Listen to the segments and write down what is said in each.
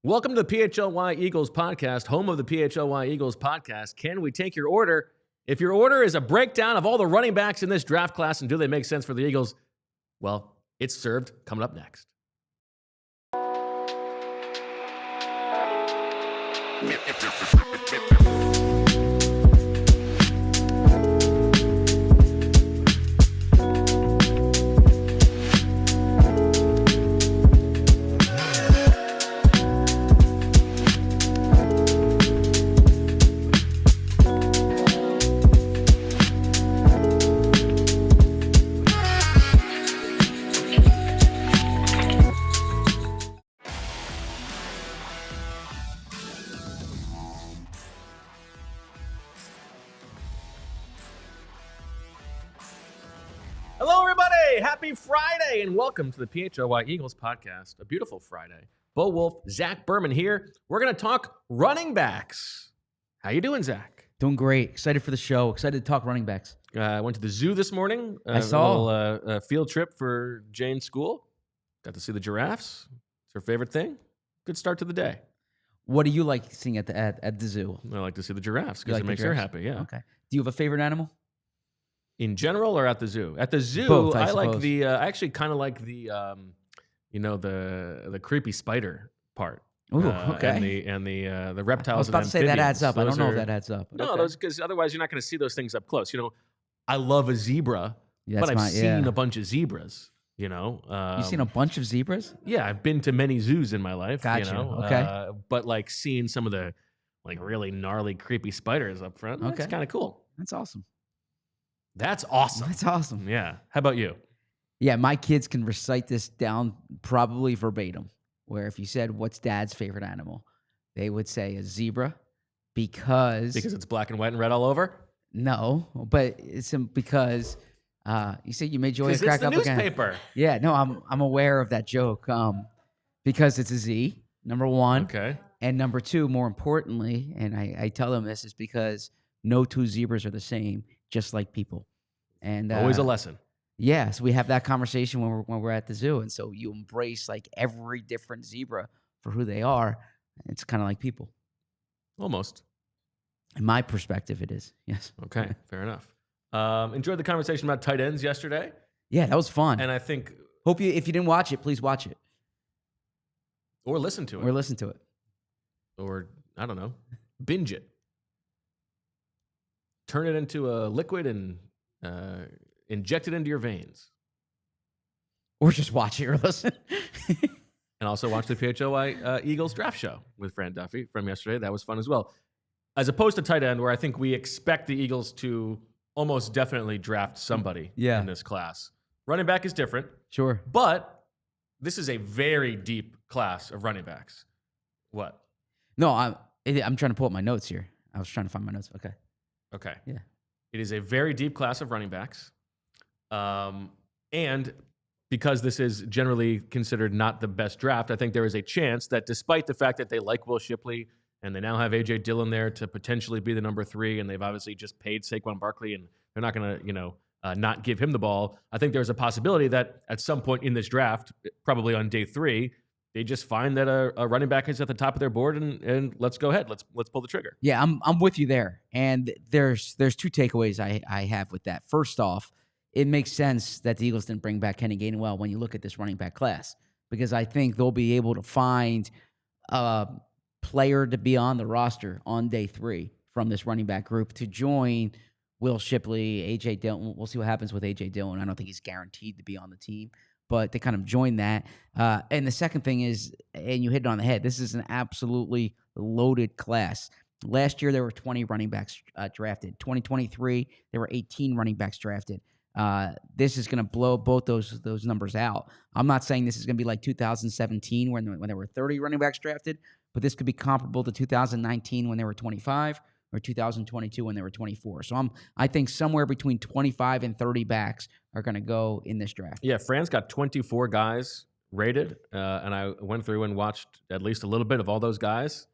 Welcome to the PHLY Eagles podcast, home of the PHLY Eagles podcast. Can we take your order? If your order is a breakdown of all the running backs in this draft class and do they make sense for the Eagles, well, it's served coming up next. Hello, everybody. Happy Friday, and welcome to the PHLY Eagles podcast. A beautiful Friday. Bo Wulf, Zach Berman here. We're going to talk running backs. How you doing, Zach? Doing great. Excited for the show. Excited to talk running backs. I went to the zoo this morning. I saw. A little field trip for Jane's school. Got to see the giraffes. It's her favorite thing. Good start to the day. What do you like seeing at the zoo? I like to see the giraffes because like it the makes her giraffes? happy. Yeah. Okay. Do you have a favorite animal? In general, or at the zoo? At the zoo, Both, I like suppose. the. I actually kind of like the, the creepy spider part. Ooh, okay. And the reptiles. I was about to say that adds up. I don't know if that adds up. No, those because otherwise you're not going to see those things up close. You know, I love a zebra, Yeah, but that's I've seen a bunch of zebras. You know, You've seen a bunch of zebras? Yeah, I've been to many zoos in my life. Gotcha. You know, Okay. but like seeing some of the like really gnarly, creepy spiders up front. Okay. That's kind of cool. That's awesome. That's awesome. That's awesome. Yeah. How about you? Yeah, my kids can recite this down probably verbatim, where if you said, what's dad's favorite animal? They would say a zebra because Because it's black and white and red all over? no, but it's because you said you made Joya Because it's crack the up again. newspaper. Yeah, no, I'm aware of that joke. Because it's a Z, number one. Okay. And number two, more importantly, and I tell them this is because no two zebras are the same, just like people. And Always a lesson. yeah, so we have that conversation when we're at the zoo, and so you embrace like every different zebra for who they are. It's kind of like people. Almost. In my perspective, it is. Yes. Okay. Fair enough. Enjoyed the conversation about tight ends yesterday. Yeah, that was fun. And I think, Hope if you didn't watch it, please watch it or listen to it. or listen to it. Or, I don't know, binge it. Turn it into a liquid and inject it into your veins. Or just watch it or listen. And also watch the PHLY Eagles draft show with Fran Duffy from yesterday. That was fun as well. As opposed to tight end, where I think we expect the Eagles to almost definitely draft somebody in this class. Running back is different, Sure. but this is a very deep class of running backs. What? No, I'm trying to pull up my notes here. I was trying to find my notes. Okay. Okay. Yeah. It is a very deep class of running backs. And because this is generally considered not the best draft, I think there is a chance that despite the fact that they like Will Shipley and they now have A.J. Dillon there to potentially be the number 3, and they've obviously just paid Saquon Barkley and they're not going to, not give him the ball, I think there's a possibility that at some point in this draft, probably on day 3, they just find that a running back is at the top of their board and let's go ahead. Let's pull the trigger. Yeah, I'm with you there. And there's two takeaways I have with that. First off, it makes sense that the Eagles didn't bring back Kenny Gainwell when you look at this running back class, because I think they'll be able to find a player to be on the roster on day 3 from this running back group to join Will Shipley, A.J. Dillon. We'll see what happens with A.J. Dillon. I don't think he's guaranteed to be on the team, but to kind of join that. And the second thing is, and you hit it on the head, this is an absolutely loaded class. Last year, there were 20 running backs drafted. 2023, there were 18 running backs drafted. This is going to blow both those numbers out. I'm not saying this is going to be like 2017 when there were 30 running backs drafted, but this could be comparable to 2019 when there were 25, or 2022 when there were 24. So I think somewhere between 25 and 30 backs are going to go in this draft. Yeah, Fran's got 24 guys rated, and I went through and watched at least a little bit of all those guys.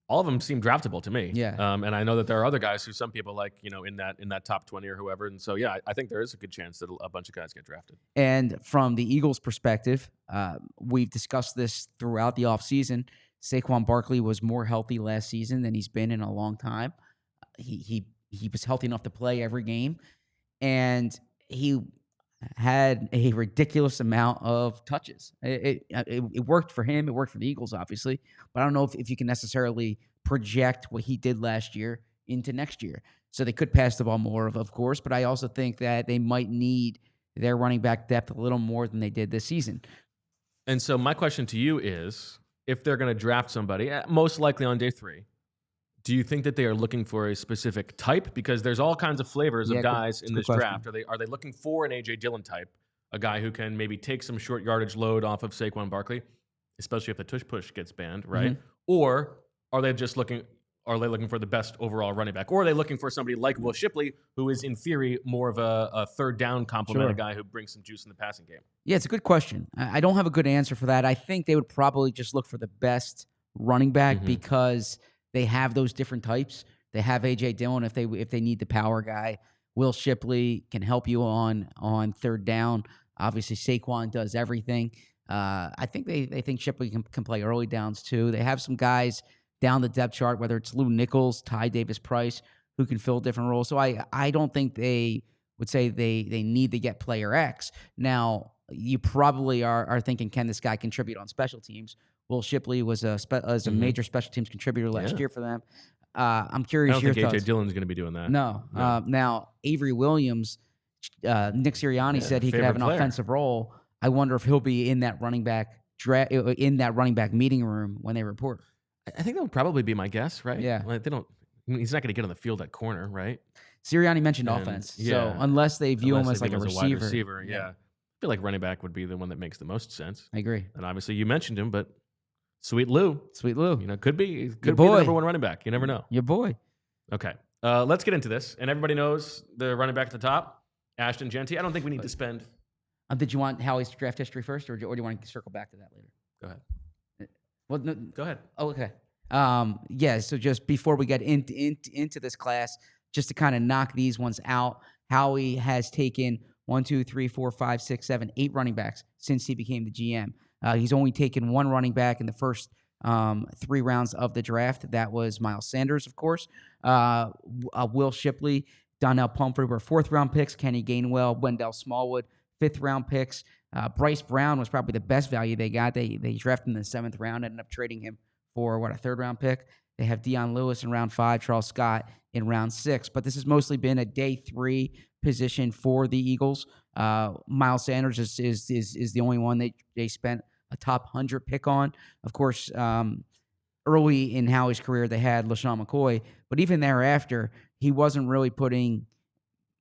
All of them seem draftable to me. Yeah. And I know that there are other guys who some people like, in that top 20 or whoever. And so, yeah, I think there is a good chance that a bunch of guys get drafted. And from the Eagles' perspective, we've discussed this throughout the offseason. Saquon Barkley was more healthy last season than he's been in a long time. He was healthy enough to play every game, and he had a ridiculous amount of touches. It worked for him. It worked for the Eagles, obviously. But I don't know if you can necessarily project what he did last year into next year. So they could pass the ball more, of course. But I also think that they might need their running back depth a little more than they did this season. And so my question to you is, if they're going to draft somebody, most likely on day 3, do you think that they are looking for a specific type? Because there's all kinds of flavors of guys in this draft. Are they looking for an A.J. Dillon type, a guy who can maybe take some short yardage load off of Saquon Barkley, especially if the tush push gets banned, right? Mm-hmm. Or are they just looking for the best overall running back? Or are they looking for somebody like Will Shipley, who is in theory more of a third down complement, a guy who brings some juice in the passing game? Yeah, it's a good question. I don't have a good answer for that. I think they would probably just look for the best running back because they have those different types. They have A.J. Dillon if they need the power guy. Will Shipley can help you on third down. Obviously, Saquon does everything. I think they think Shipley can play early downs too. They have some guys down the depth chart, whether it's Lou Nichols, Ty Davis-Price, who can fill different roles. So I don't think they would say they need to get player X. Now, you probably are thinking, can this guy contribute on special teams? Will Shipley was a major special teams contributor last year for them. I'm curious. I don't think A.J. Dillon's going to be doing that. No. Now, Avery Williams, Nick Sirianni said he could have an offensive role. I wonder if he'll be in that running back meeting room when they report. I think that would probably be my guess, right? Yeah. Like he's not going to get on the field at corner, right? Sirianni mentioned offense. So unless they view him as like a wide receiver, yeah. I feel like running back would be the one that makes the most sense. I agree. And obviously you mentioned him, but Sweet Lou, could be the number one running back. You never know. Your boy. Okay, let's get into this. And everybody knows the running back at the top, Ashton Jeanty. I don't think we need to spend. Did you want Howie's draft history first, or do you want to circle back to that later? Go ahead. Well, no, go ahead. Oh, okay. So just before we get into this class, just to kind of knock these ones out, Howie has taken 8 running backs since he became the GM. He's only taken 1 running back in the first 3 rounds of the draft. That was Miles Sanders, of course. Will Shipley, Donnell Pumphrey were 4th-round picks. Kenny Gainwell, Wendell Smallwood, 5th-round picks. Bryce Brown was probably the best value they got. They drafted him in the 7th round, ended up trading him for, a 3rd-round pick. They have Dion Lewis in round 5, Charles Scott in round 6. But this has mostly been a day 3 position for the Eagles. Miles Sanders is the only one they spent a top 100 pick on. Of course, early in Howie's career, they had LaShawn McCoy. But even thereafter, he wasn't really putting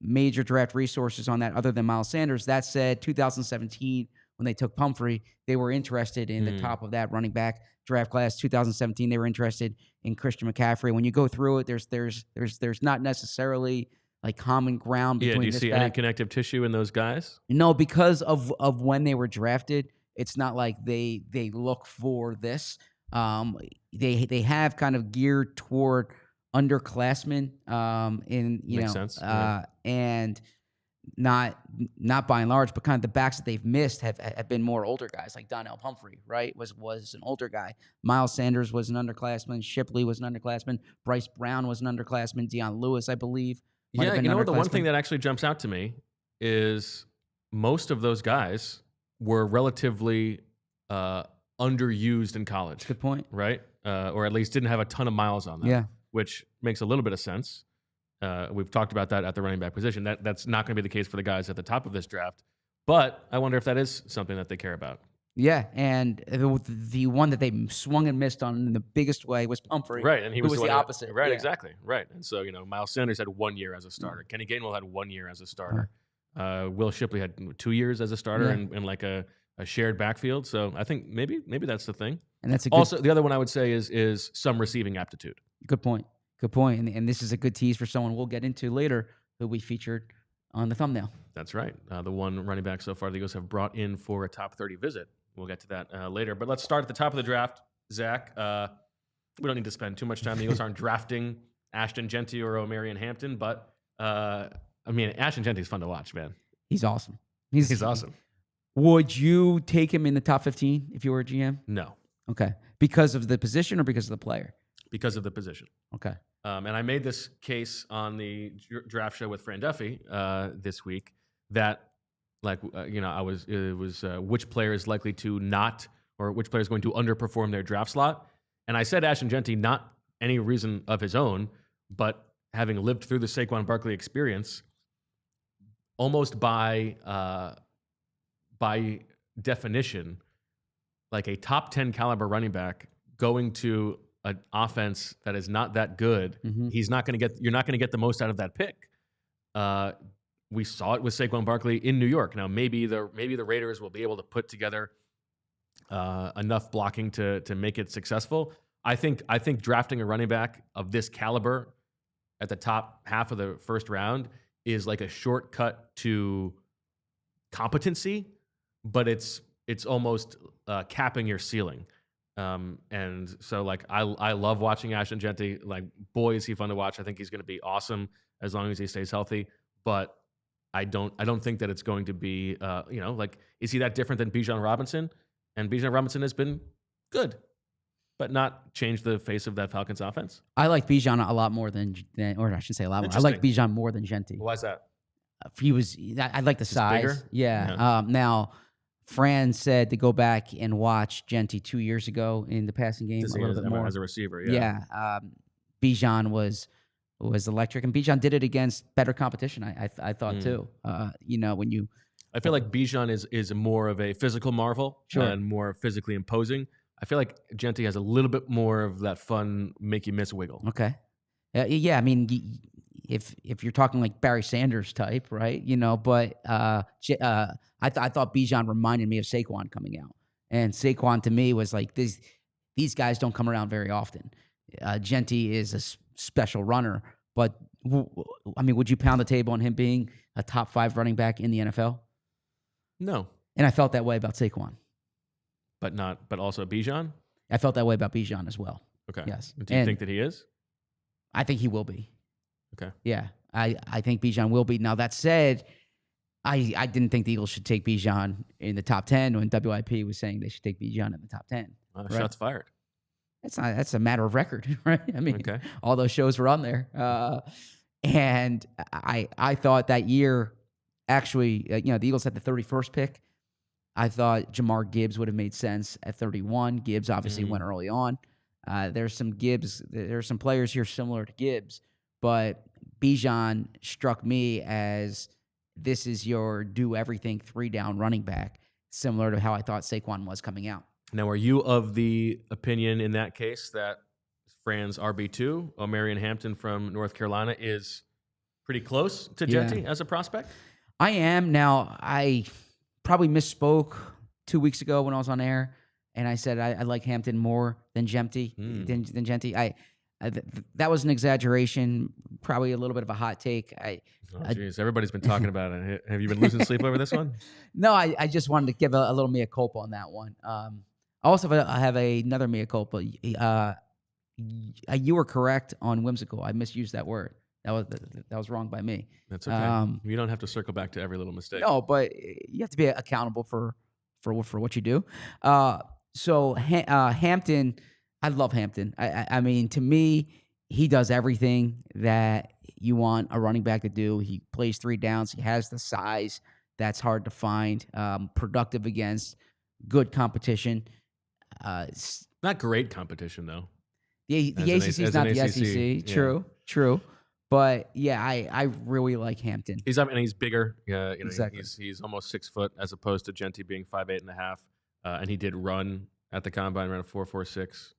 major draft resources on that other than Miles Sanders. That said, 2017, when they took Pumphrey, they were interested in the top of that running back draft class. 2017, they were interested in Christian McCaffrey. When you go through it, there's not necessarily like common ground between. Do you see any connective tissue in those guys? No, because of when they were drafted, it's not like they look for this. They have kind of geared toward underclassmen Makes sense. And not by and large, but kind of the backs that they've missed have been more older guys, like Donnell Pumphrey, right? Was an older guy. Miles Sanders was an underclassman. Shipley was an underclassman. Bryce Brown was an underclassman. Dion Lewis, I believe. Yeah, you know what? The one thing that actually jumps out to me is most of those guys were relatively underused in college. Good point. Right? Or at least didn't have a ton of miles on them. Yeah. Which makes a little bit of sense. We've talked about that at the running back position. That's not going to be the case for the guys at the top of this draft. But I wonder if that is something that they care about. Yeah, and the one that they swung and missed on in the biggest way was Pumphrey. Right, and he was the opposite. Right, yeah. Exactly. Right. And so, Miles Sanders had 1 year as a starter. Kenny Gainwell had 1 year as a starter. Will Shipley had 2 years as a starter in like a shared backfield. So I think maybe that's the thing. And that's also the other one I would say is some receiving aptitude. Good point. Good point. And this is a good tease for someone we'll get into later who we featured on the thumbnail. That's right. The one running back so far the Eagles have brought in for a top 30 visit. We'll get to that later. But let's start at the top of the draft. Zach, we don't need to spend too much time. The Eagles aren't drafting Ashton Jeanty or Omarion Hampton, but Ashton Jeanty is fun to watch, man. He's awesome. He's awesome. Would you take him in the top 15 if you were a GM? No. Okay. Because of the position or because of the player? Because of the position. Okay. And I made this case on the draft show with Fran Duffy this week that, it was which player is likely to not, or which player is going to underperform their draft slot. And I said Ashton Jeanty, not any reason of his own, but having lived through the Saquon Barkley experience, almost by definition, like a top 10 caliber running back going to an offense that is not that good, you're not going to get the most out of that pick. We saw it with Saquon Barkley in New York. Now, maybe the Raiders will be able to put together enough blocking to make it successful. I think drafting a running back of this caliber at the top half of the first round is like a shortcut to competency, but it's almost capping your ceiling. And so, like, I love watching Ashton Jeanty. Like, boy, is he fun to watch. I think he's going to be awesome as long as he stays healthy. But I don't think that it's going to be, is he that different than Bijan Robinson? And Bijan Robinson has been good, but not changed the face of that Falcons offense. I like Bijan a lot more than, or I should say a lot more. I like Bijan more than Jeanty. Why is that? I like the size. Bigger? Yeah. Now, Fran said to go back and watch Jeanty 2 years ago in the passing game a little bit more as a receiver. Yeah. Bijan was electric, and Bijan did it against better competition. I thought too. When you, I feel like Bijan is more of a physical marvel and more physically imposing. I feel like Jeanty has a little bit more of that fun make you miss wiggle. Okay. I mean, if you're talking like Barry Sanders type, right? But I thought Bijan reminded me of Saquon coming out, and Saquon to me was like these guys don't come around very often. Jeanty is a special runner, but would you pound the table on him being a top 5 running back in the NFL? No. And I felt that way about Saquon. But also Bijan? I felt that way about Bijan as well. Okay. Yes. Do you think that he is? I think he will be. Okay. Yeah. I think Bijan will be. Now, that said, I didn't think the Eagles should take Bijan in the top 10 when WIP was saying they should take Bijan in the top 10. Right? Shots fired. That's a matter of record, right? I mean, all those shows were on there. And I thought that year, actually, the Eagles had the 31st pick. I thought Jamar Gibbs would have made sense at 31. Gibbs obviously went early on. There's some players here similar to Gibbs, but Bijan struck me as this is your do everything 3-down running back, similar to how I thought Saquon was coming out. Now, are you of the opinion in that case that Fran's RB2, Omarion Hampton from North Carolina, is pretty close to Jeanty as a prospect? I am. Now, I probably misspoke 2 weeks ago when I was on air, and I said I like Hampton more than Jeanty. Than Jeanty. That was an exaggeration, probably a little bit of a hot take. Everybody's been talking about it. Have you been losing sleep over this one? No, I just wanted to give a little mea culpa on that one. I also have another mea culpa. You were correct on whimsical. I misused that word. That was wrong by me. That's okay. You don't have to circle back to every little mistake. No, but you have to be accountable for what you do. So Hampton, I love Hampton. I mean, to me, he does everything that you want a running back to do. He plays 3 downs. He has the size that's hard to find. Productive against good competition. Not great competition though. The ACC is not the SEC. True. But yeah, I really like Hampton. He's bigger. Exactly. He's almost 6 foot as opposed to Jeanty being 5'8.5". And he did run at the combine, ran a 4.46.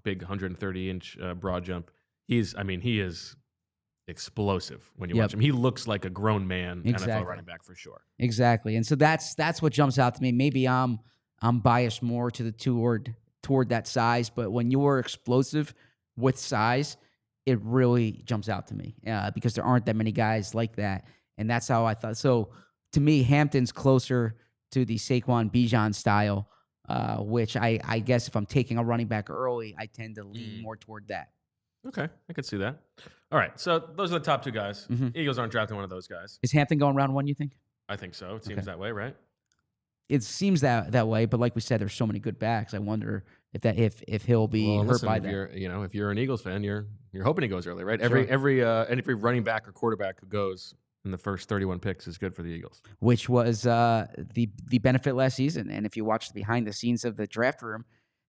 Big 130-inch broad jump. He is explosive when you watch him. He looks like a grown man NFL running back for sure. Exactly. And so that's what jumps out to me. Maybe I'm biased more to the toward that size, but when you're explosive with size, it really jumps out to me because there aren't that many guys like that. And that's how I thought. So to me, Hampton's closer to the Saquon Bijan style, which I guess if I'm taking a running back early, I tend to lean more toward that. Okay, I could see that. All right, so those are the top 2 guys. Eagles aren't drafting one of those guys. Is Hampton going round 1, you think? I think so. It seems that way, right? it seems that way. But like we said, there's so many good backs. I wonder if he'll be hurt listen, by if that. if you're an Eagles fan, you're hoping he goes early, right? Sure. Every running back or quarterback who goes in the first 31 picks is good for the Eagles. Which was the benefit last season. And if you watch the behind the scenes of the draft room,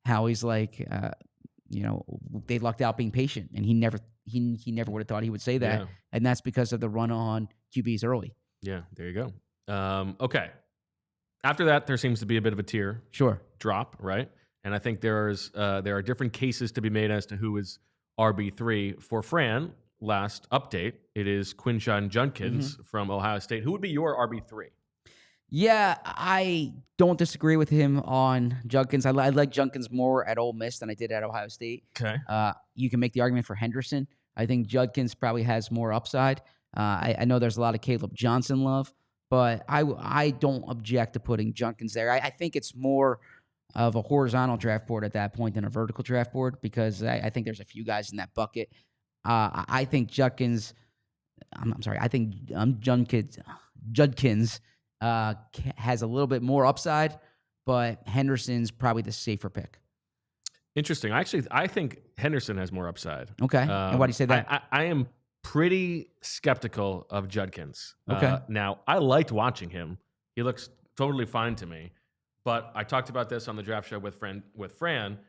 Howie's like, they lucked out being patient, and he never would have thought he would say that, and that's because of the run on QBs early. Yeah, there you go. Okay, after that, there seems to be a bit of a tier drop, right? And I think there are different cases to be made as to who is RB3 for Fran. Last update, it is Quinshon Judkins from Ohio State. Who would be your RB3? Yeah, I don't disagree with him on Judkins. I like Judkins more at Ole Miss than I did at Ohio State. Okay. You can make the argument for Henderson. I think Judkins probably has more upside. I know there's a lot of Caleb Johnson love, but I don't object to putting Judkins there. I think it's more of a horizontal draft board at that point than a vertical draft board, because I think there's a few guys in that bucket. I think Judkins. I'm sorry. I think Judkins has a little bit more upside, but Henderson's probably the safer pick. Interesting. I think Henderson has more upside. Okay. And why do you say that? I am pretty skeptical of Judkins. Okay. Now, I liked watching him. He looks totally fine to me. But I talked about this on the draft show with Fran.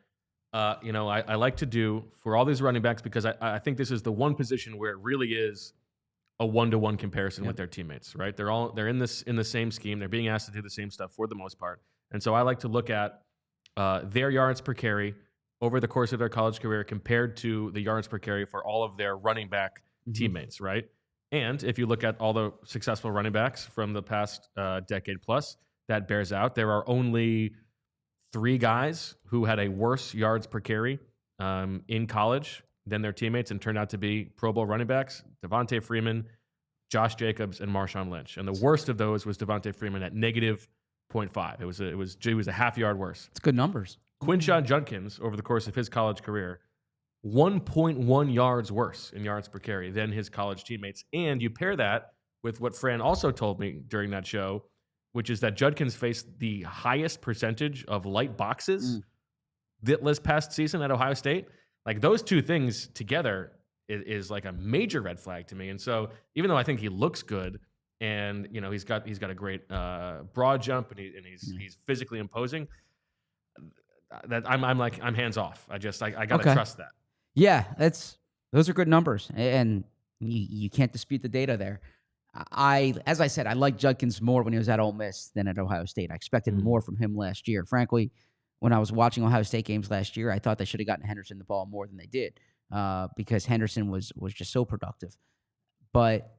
I like to do for all these running backs, because I think this is the one position where it really is a one-to-one comparison with their teammates, right? They're in the same scheme. They're being asked to do the same stuff for the most part. And so I like to look at their yards per carry over the course of their college career compared to the yards per carry for all of their running back teammates, right? And if you look at all the successful running backs from the past decade plus, that bears out. There are only 3 guys who had a worse yards per carry in college than their teammates and turned out to be Pro Bowl running backs: Devontae Freeman, Josh Jacobs, and Marshawn Lynch. And the worst of those was Devontae Freeman at negative 0.5. He was a half yard worse. It's good numbers. Quinshon Judkins, over the course of his college career, 1.1 yards worse in yards per carry than his college teammates. And you pair that with what Fran also told me during that show, which is that Judkins faced the highest percentage of light boxes this past season at Ohio State. Like, those two things together is like a major red flag to me. And so even though I think he looks good, and he's got a great broad jump, and he's physically imposing, that I'm hands off. I gotta trust that. Yeah, those are good numbers, and you can't dispute the data there. As I said, I liked Judkins more when he was at Ole Miss than at Ohio State. I expected more from him last year. Frankly, when I was watching Ohio State games last year, I thought they should have gotten Henderson the ball more than they did, because Henderson was just so productive. But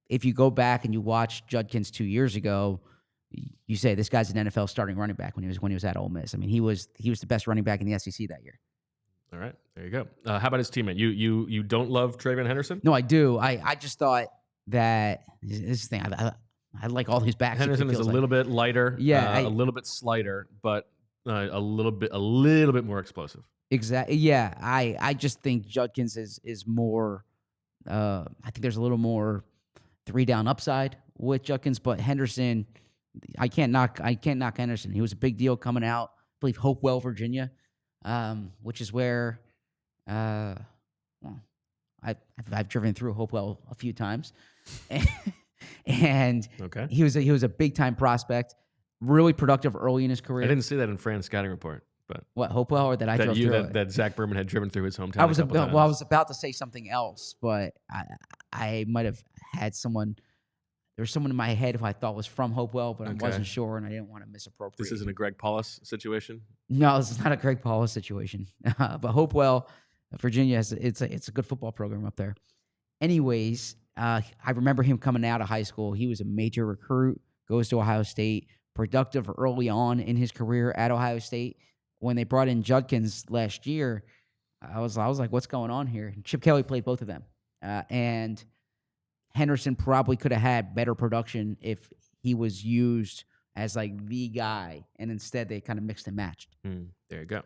if you go back and you watch Judkins 2 years ago, you say this guy's an NFL starting running back when he was at Ole Miss. I mean, he was the best running back in the SEC that year. All right, there you go. How about his teammate? You don't love TreVeyon Henderson? No, I do. I just thought that this thing. I like all these backs. Henderson is a little bit lighter, a little bit slighter, but a little bit more explosive. Exactly. Yeah, I just think Judkins is more. I think there's a little more 3-down upside with Judkins, but Henderson, I can't knock Henderson. He was a big deal coming out, I believe, Hopewell, Virginia, which is where I've driven through Hopewell a few times, and he was a big time prospect, really productive early in his career. I didn't see that in Fran's scouting report, but what, Hopewell, or that I drove through it? That Zach Berman had driven through his hometown. I was about to say something else, but I might have had someone. There was someone in my head who I thought was from Hopewell, but I wasn't sure, and I didn't want to misappropriate. This isn't a Greg Paulus situation? No, this is not a Greg Paulus situation. But Hopewell, Virginia, it's a good football program up there. Anyways, I remember him coming out of high school. He was a major recruit, goes to Ohio State, productive early on in his career at Ohio State. When they brought in Judkins last year, I was like, what's going on here? Chip Kelly played both of them. And Henderson probably could have had better production if he was used as like the guy, and instead they kind of mixed and matched. There you go.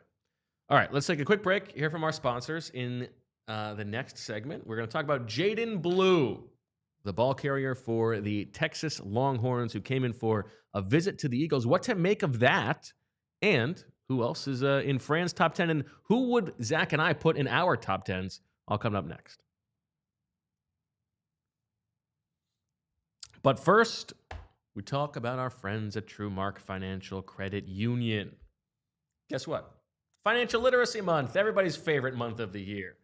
All right, let's take a quick break, hear from our sponsors. In the next segment, we're going to talk about Jaydon Blue. the ball carrier for the Texas Longhorns, who came in for a visit to the Eagles. What to make of that? And who else is in Fran's top 10? And who would Zach and I put in our top 10s? All coming up next. But first, we talk about our friends at TrueMark Financial Credit Union. Guess what? Financial Literacy Month, everybody's favorite month of the year.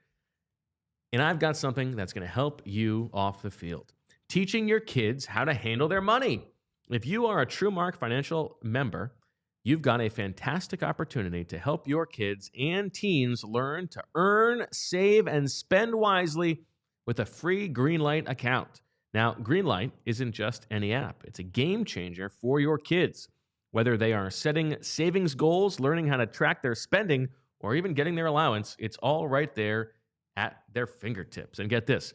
And I've got something that's going to help you off the field. Teaching your kids how to handle their money. If you are a TrueMark Financial member, you've got a fantastic opportunity to help your kids and teens learn to earn, save, and spend wisely with a free Greenlight account. Now, Greenlight isn't just any app. It's a game changer for your kids. Whether they are setting savings goals, learning how to track their spending, or even getting their allowance, it's all right there at their fingertips. And get this,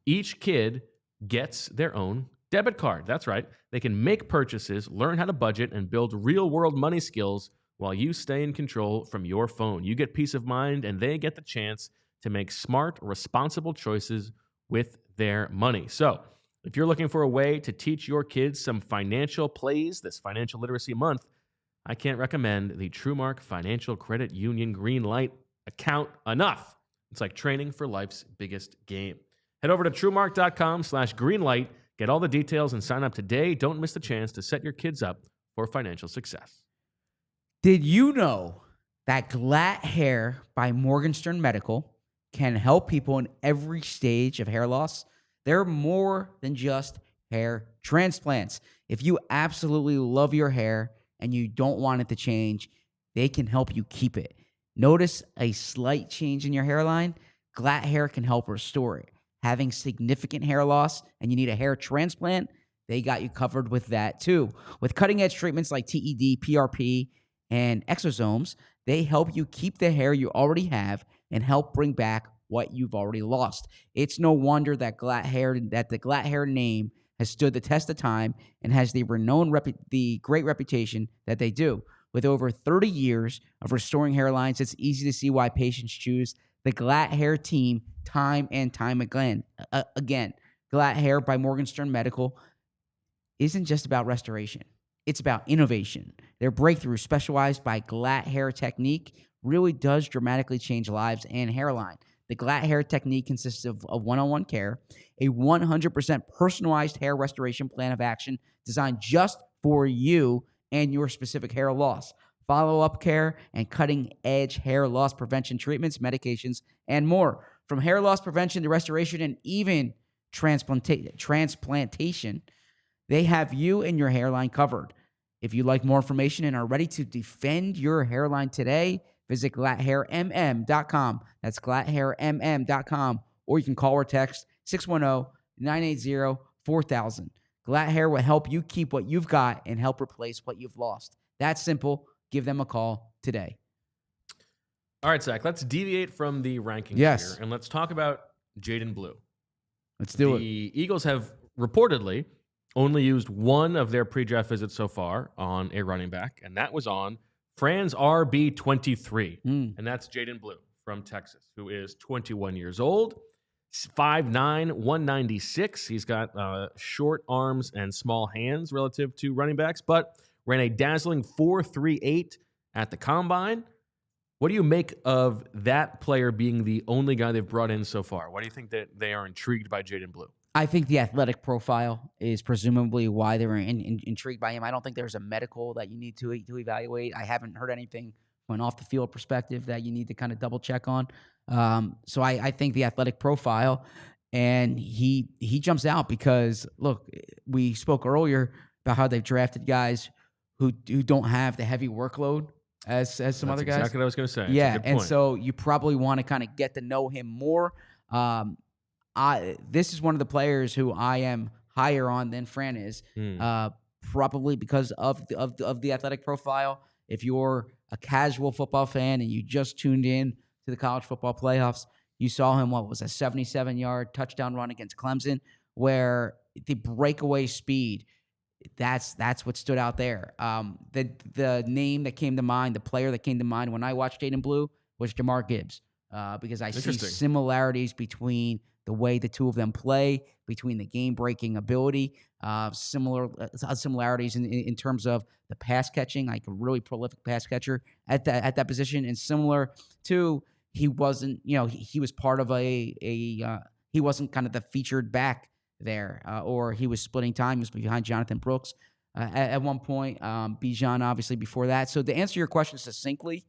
each kid gets their own debit card. That's right. They can make purchases, learn how to budget, and build real-world money skills while you stay in control from your phone. You get peace of mind, and they get the chance to make smart, responsible choices with their money. So, if you're looking for a way to teach your kids some financial plays this Financial Literacy Month, I can't recommend the TrueMark Financial Credit Union Greenlight account enough. It's like training for life's biggest game. Head over to TrueMark.com/Greenlight. Get all the details and sign up today. Don't miss the chance to set your kids up for financial success. Did you know that Glatt Hair by Morgenstern Medical can help people in every stage of hair loss? They're more than just hair transplants. If you absolutely love your hair and you don't want it to change, they can help you keep it. Notice a slight change in your hairline? Glatt Hair can help restore it. Having significant hair loss and you need a hair transplant, they got you covered with that too. With cutting-edge treatments like TED, PRP, and exosomes, they help you keep the hair you already have and help bring back what you've already lost. It's no wonder that the Glatt Hair name has stood the test of time and has the great reputation that they do. With over 30 years of restoring hairlines, it's easy to see why patients choose the Glatt Hair team time and time again. Glatt Hair by Morgenstern Medical isn't just about restoration. It's about innovation. Their breakthrough, specialized by Glatt Hair technique, really does dramatically change lives and hairline. The Glatt Hair technique consists of one-on-one care, a 100% personalized hair restoration plan of action designed just for you and your specific hair loss, follow-up care, and cutting-edge hair loss prevention treatments, medications, and more. From hair loss prevention to restoration and even transplantation, they have you and your hairline covered. If you'd like more information and are ready to defend your hairline today, visit GlattHairMM.com. That's GlattHairMM.com. Or you can call or text 610-980-4000. Glatt Hair will help you keep what you've got and help replace what you've lost. That's simple. Give them a call today. All right, Zach, let's deviate from the rankings here, and let's talk about Jaydon Blue. Let's do it. The Eagles have reportedly only used one of their pre-draft visits so far on a running back, and that was on Fran's RB23, and that's Jaydon Blue from Texas, who is 21 years old, 5'9", 196. He's got short arms and small hands relative to running backs, but ran a dazzling 4.38 at the combine. What do you make of that player being the only guy they've brought in so far? Why do you think that they are intrigued by Jaydon Blue? I think the athletic profile is presumably why they were intrigued by him. I don't think there's a medical that you need to evaluate. I haven't heard anything from an off-the-field perspective that you need to kind of double-check on. So I think the athletic profile, and he jumps out because, look, we spoke earlier about how they've drafted guys who don't have the heavy workload as some other guys. That's exactly what I was going to say. Yeah, and so you probably want to kind of get to know him more. This is one of the players who I am higher on than Fran is, probably because of the athletic profile. If you're a casual football fan and you just tuned in to the college football playoffs, you saw him, what was a 77-yard touchdown run against Clemson, where the breakaway speed, that's what stood out there. The name that came to mind, the player that came to mind when I watched Jaydon Blue was Jamar Gibbs, because I see similarities between the way the two of them play, between the game-breaking ability, similarities in terms of the pass catching, like a really prolific pass catcher at that position, and similar to he wasn't, he was part of he wasn't kind of the featured back there, or he was splitting time. He was behind Jonathan Brooks at one point. Bijan obviously before that. So to answer your question succinctly,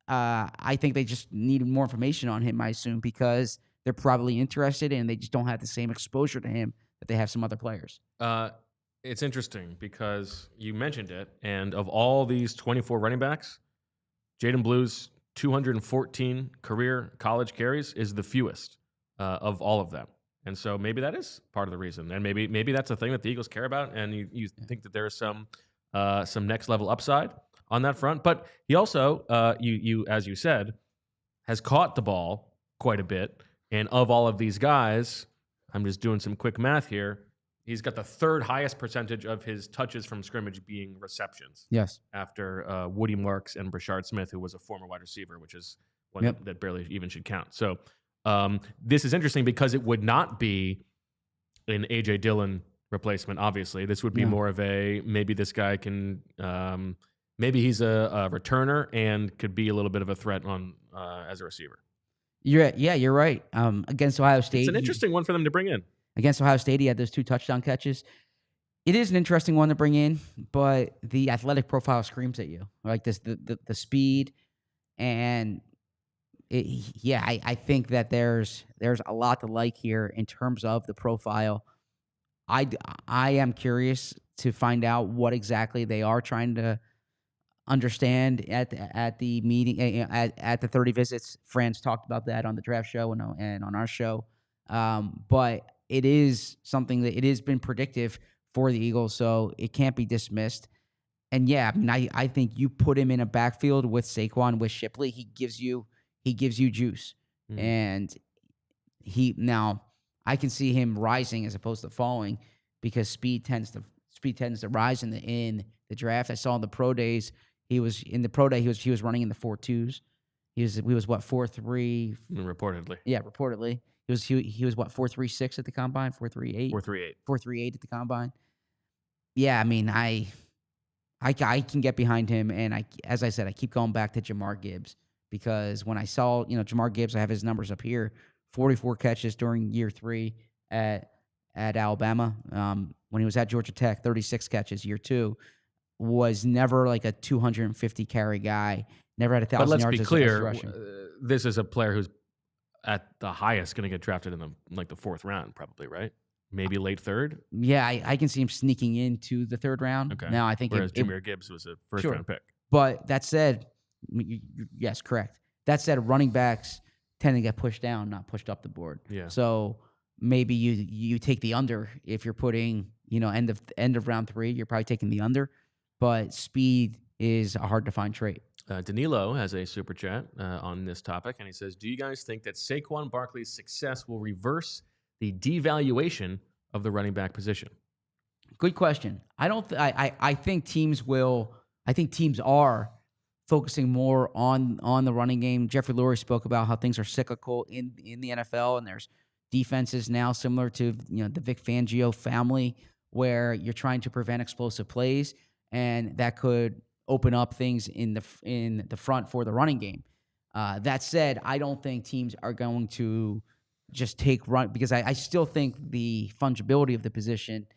I think they just need more information on him, I assume, because they're probably interested and they just don't have the same exposure to him that they have some other players. It's interesting because you mentioned it, and of all these 24 running backs, Jaydon Blue's 214 career college carries is the fewest of all of them. And so maybe that is part of the reason. And maybe that's a thing that the Eagles care about, and you think that there's some next level upside on that front. But he also, you as you said, has caught the ball quite a bit. And of all of these guys, I'm just doing some quick math here, he's got the third highest percentage of his touches from scrimmage being receptions. Yes. After Woody Marks and Brashard Smith, who was a former wide receiver, which is one that barely even should count. So this is interesting because it would not be an A.J. Dillon replacement, obviously. This would be more of maybe this guy can maybe he's a returner and could be a little bit of a threat on as a receiver. You're right. Against Ohio State. It's an interesting one for them to bring in. Against Ohio State, he had those 2 touchdown catches. It is an interesting one to bring in, but the athletic profile screams at you. Like this, the speed, and I think that there's a lot to like here in terms of the profile. I am curious to find out what exactly they are trying to understand at the meeting at the 30 visits. Franz talked about that on the draft show and on our show. But it is something that it has been predictive for the Eagles, so it can't be dismissed. And I think you put him in a backfield with Saquon, with Shipley, he gives you juice. And I can see him rising as opposed to falling because speed tends to rise in the draft. I saw in the pro days, he was running in the 4.2s. He was what, 4.3? Reportedly. Yeah, reportedly. He was what, 4.36 at the combine, 4.38? 4.38. 4.38 at the combine. Yeah, I mean, I can get behind him, and as I said, I keep going back to Jamar Gibbs because when I saw, Jamar Gibbs, I have his numbers up here, 44 catches during year 3 at Alabama. When he was at Georgia Tech, 36 catches. Year 2 was never like a 250 carry guy. Never had 1,000 yards. But let's be clear, rushing. This is a player who's at the highest going to get drafted in the 4th round, probably, right? Maybe late 3rd. Yeah, I can see him sneaking into the 3rd round. Okay. Now I think whereas Jamar Gibbs was a first-round pick. But that said, yes, correct. That said, running backs tend to get pushed down, not pushed up the board. Yeah. So maybe you take the under if you're putting end of round 3. You're probably taking the under, but speed is a hard to find trait. Danilo has a super chat on this topic, and he says, "Do you guys think that Saquon Barkley's success will reverse the devaluation of the running back position?" Good question. I think teams will. I think teams are focusing more on the running game. Jeffrey Lurie spoke about how things are cyclical in the NFL, and there's defenses now similar to the Vic Fangio family, where you're trying to prevent explosive plays, and that could open up things in the front for the running game. That said, I don't think teams are going to just take run because I still think the fungibility of the position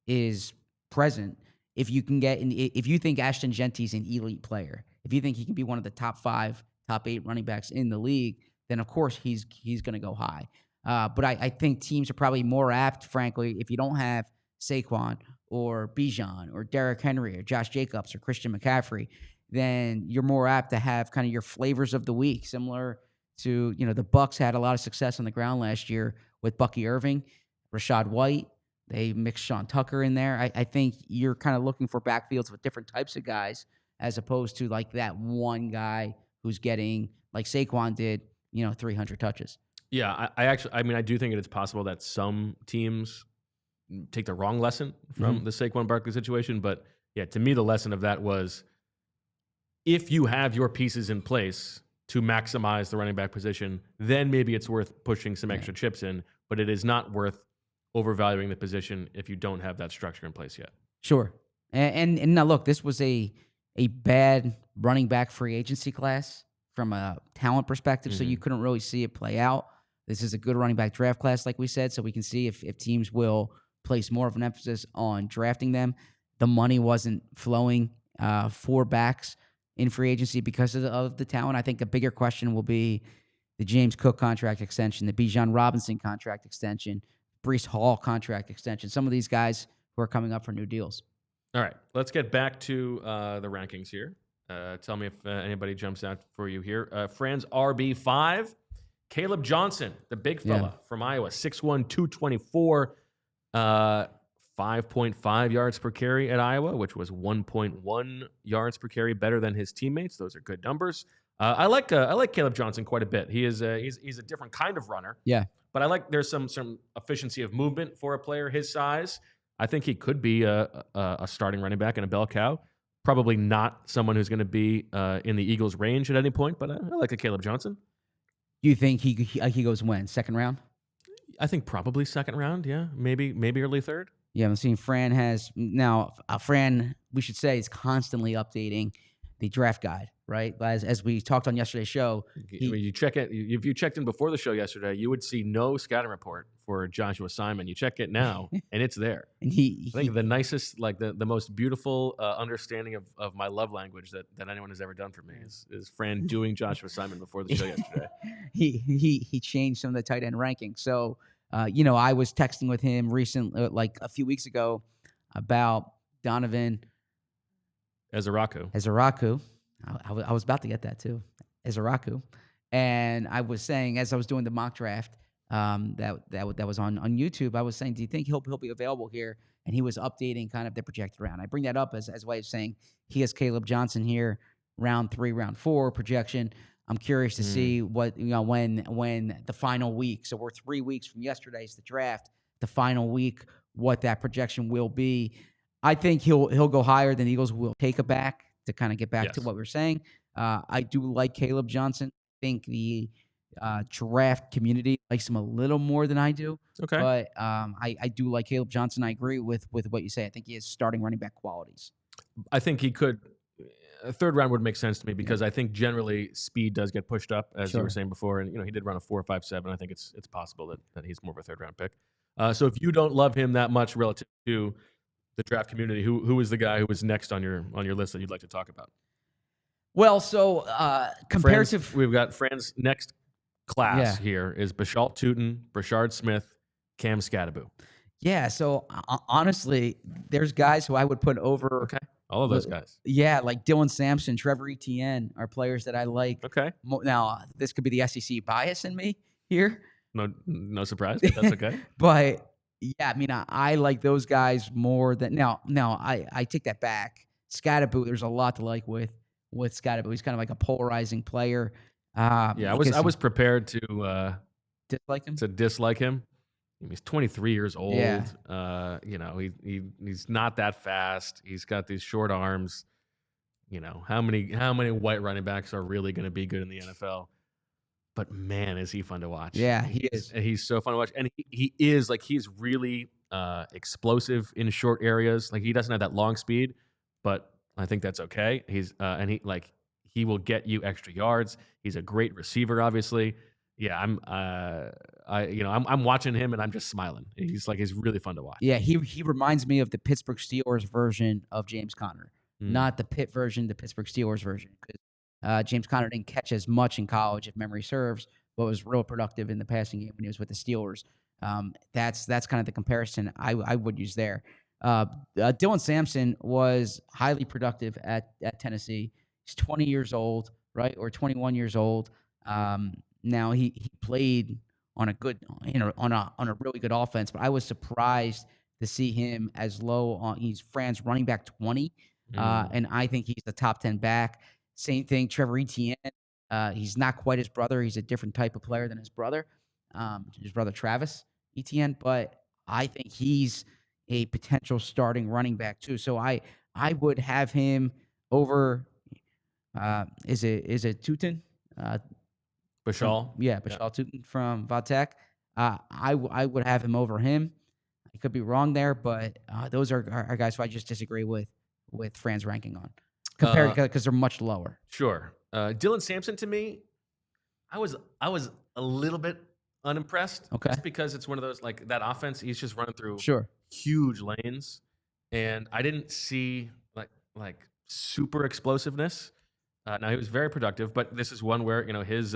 is present. If you think Ashton Jeanty is an elite player, if you think he can be one of the top 5, top 8 running backs in the league, then of course he's going to go high. But I think teams are probably more apt, frankly, if you don't have Saquon or Bijan or Derrick Henry or Josh Jacobs or Christian McCaffrey, then you're more apt to have kind of your flavors of the week, similar to, the Bucs had a lot of success on the ground last year with Bucky Irving, Rachaad White. They mixed Sean Tucker in there. I think you're kind of looking for backfields with different types of guys as opposed to like that one guy who's getting, like Saquon did, 300 touches. Yeah, I do think it is possible that some teams take the wrong lesson from the Saquon Barkley situation. But yeah, to me, the lesson of that was if you have your pieces in place, to maximize the running back position, then maybe it's worth pushing some extra chips in. But it is not worth overvaluing the position if you don't have that structure in place yet. Sure. And now look, this was a bad running back free agency class from a talent perspective, so you couldn't really see it play out. This is a good running back draft class, like we said, so we can see if teams will place more of an emphasis on drafting them. The money wasn't flowing for backs in free agency because of the talent. I think a bigger question will be the James Cook contract extension, the Bijan Robinson contract extension, Breece Hall contract extension, some of these guys who are coming up for new deals. All right, let's get back to the rankings here. Tell me if anybody jumps out for you here. Fran's RB5, Caleb Johnson, the big fella from Iowa, 6'1", 224, 5.5 yards per carry at Iowa, which was 1.1 yards per carry better than his teammates. Those are good numbers. I like Caleb Johnson quite a bit. He is he's a different kind of runner. Yeah, but I like there's some efficiency of movement for a player his size. I think he could be a starting running back in a bell cow. Probably not someone who's going to be in the Eagles' range at any point, but I like a Caleb Johnson. You think he goes when? Second round? I think probably second round, yeah. Maybe early third. Yeah, I'm seeing Fran has now. Fran, we should say, is constantly updating the draft guide, right? As we talked on yesterday's show, you check it. If you checked in before the show yesterday, you would see no scouting report for Joshua Simon. You check it now, and it's there. And I think the nicest, like the most beautiful understanding of my love language that anyone has ever done for me is Fran doing Joshua Simon before the show yesterday. He changed some of the tight end rankings. So, I was texting with him recently, like a few weeks ago, about Donovan Ezeraku. I was about to get that too, Ezeraku. And I was saying, as I was doing the mock draft, that was on YouTube, I was saying, do you think he'll be available here? And he was updating kind of the projected round. I bring that up as a way of saying he has Caleb Johnson here, round 3, round 4 projection. I'm curious to see what when the final week. So we're 3 weeks from yesterday's the draft. The final week, what that projection will be. I think he'll go higher than the Eagles will take it back to kind of get back to what we're saying. I do like Caleb Johnson. I think the draft community likes him a little more than I do. Okay. But I do like Caleb Johnson. I agree with what you say. I think he has starting running back qualities. I think he could. A third round would make sense to me because I think generally speed does get pushed up, as you were saying before. And, he did run a 4.57. I think it's possible that he's more of a third round pick. So if you don't love him that much relative to the draft community, who is the guy who was next on your list that you'd like to talk about? Well, so we've got Fran's next class here is Bhayshul Tuten, Brashard Smith, Cam Skattebo. Yeah, so honestly, there's guys who I would put over. Okay, all of those guys. Yeah, like Dylan Sampson, Trevor Ettienne are players that I like. Okay. Now, this could be the SEC bias in me here. No surprise, but that's okay. But yeah, I mean, I like those guys more than now. I take that back. Skattebo, there's a lot to like with Skattebo. He's kind of like a polarizing player. I was prepared to dislike him. He's 23 years old. Yeah. He's not that fast. He's got these short arms. How many white running backs are really going to be good in the NFL? But man, is he fun to watch. Yeah, he is. He's so fun to watch. And he is like, he's really explosive in short areas. Like he doesn't have that long speed, but I think that's okay. He will get you extra yards. He's a great receiver, obviously. Yeah, I'm watching him and I'm just smiling. He's really fun to watch. Yeah, he reminds me of the Pittsburgh Steelers version of James Conner, not the Pitt version, the Pittsburgh Steelers version. Because James Conner didn't catch as much in college, if memory serves, but was real productive in the passing game when he was with the Steelers. That's kind of the comparison I would use there. Dylan Sampson was highly productive at Tennessee. He's 20 years old, right, or 21 years old. Now he played on a really good offense, but I was surprised to see him as low on. He's Fran's running back 20, and I think he's the top 10 back. Same thing, Trevor Ettienne. He's not quite his brother. He's a different type of player than his brother Travis Ettienne, but I think he's a potential starting running back too. So I would have him over. Is it Tutton? Bhayshul. Bhayshul Tuten from Vatech. I would have him over him. I could be wrong there, but those are guys who I just disagree with Fran's ranking on, compared because they're much lower. Sure. Dylan Sampson, to me, I was a little bit unimpressed. Okay. Just because it's one of those, like, that offense, he's just running through huge lanes, and I didn't see like super explosiveness. Now, he was very productive, but this is one where, his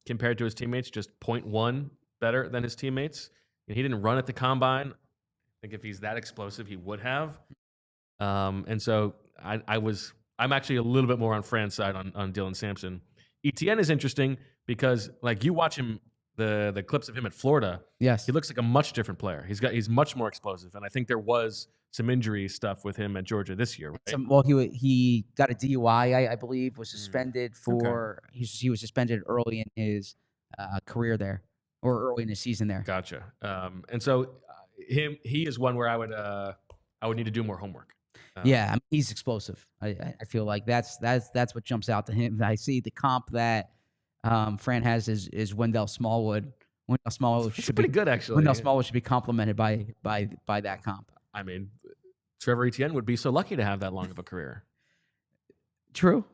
compared to his teammates, just 0.1 better than his teammates. And he didn't run at the combine. I think if he's that explosive, he would have. And so I'm actually a little bit more on Fran's side on Dylan Sampson. Ettienne is interesting because, like, you watch him, the clips of him at Florida. Yes, he looks like a much different player. He's much more explosive, and I think there was some injury stuff with him at Georgia this year. Right? Well, he got a DUI, I believe, was suspended for. Okay. He was suspended early in his career there, or early in his season there. Gotcha. And so he is one where I would need to do more homework. Yeah, he's explosive. I feel like that's what jumps out to him. I see the comp that Fran has is Wendell Smallwood. Wendell Smallwood should be pretty good, actually. Wendell Smallwood should be complimented by that comp. I mean, Trevor Ettienne would be so lucky to have that long of a career. True.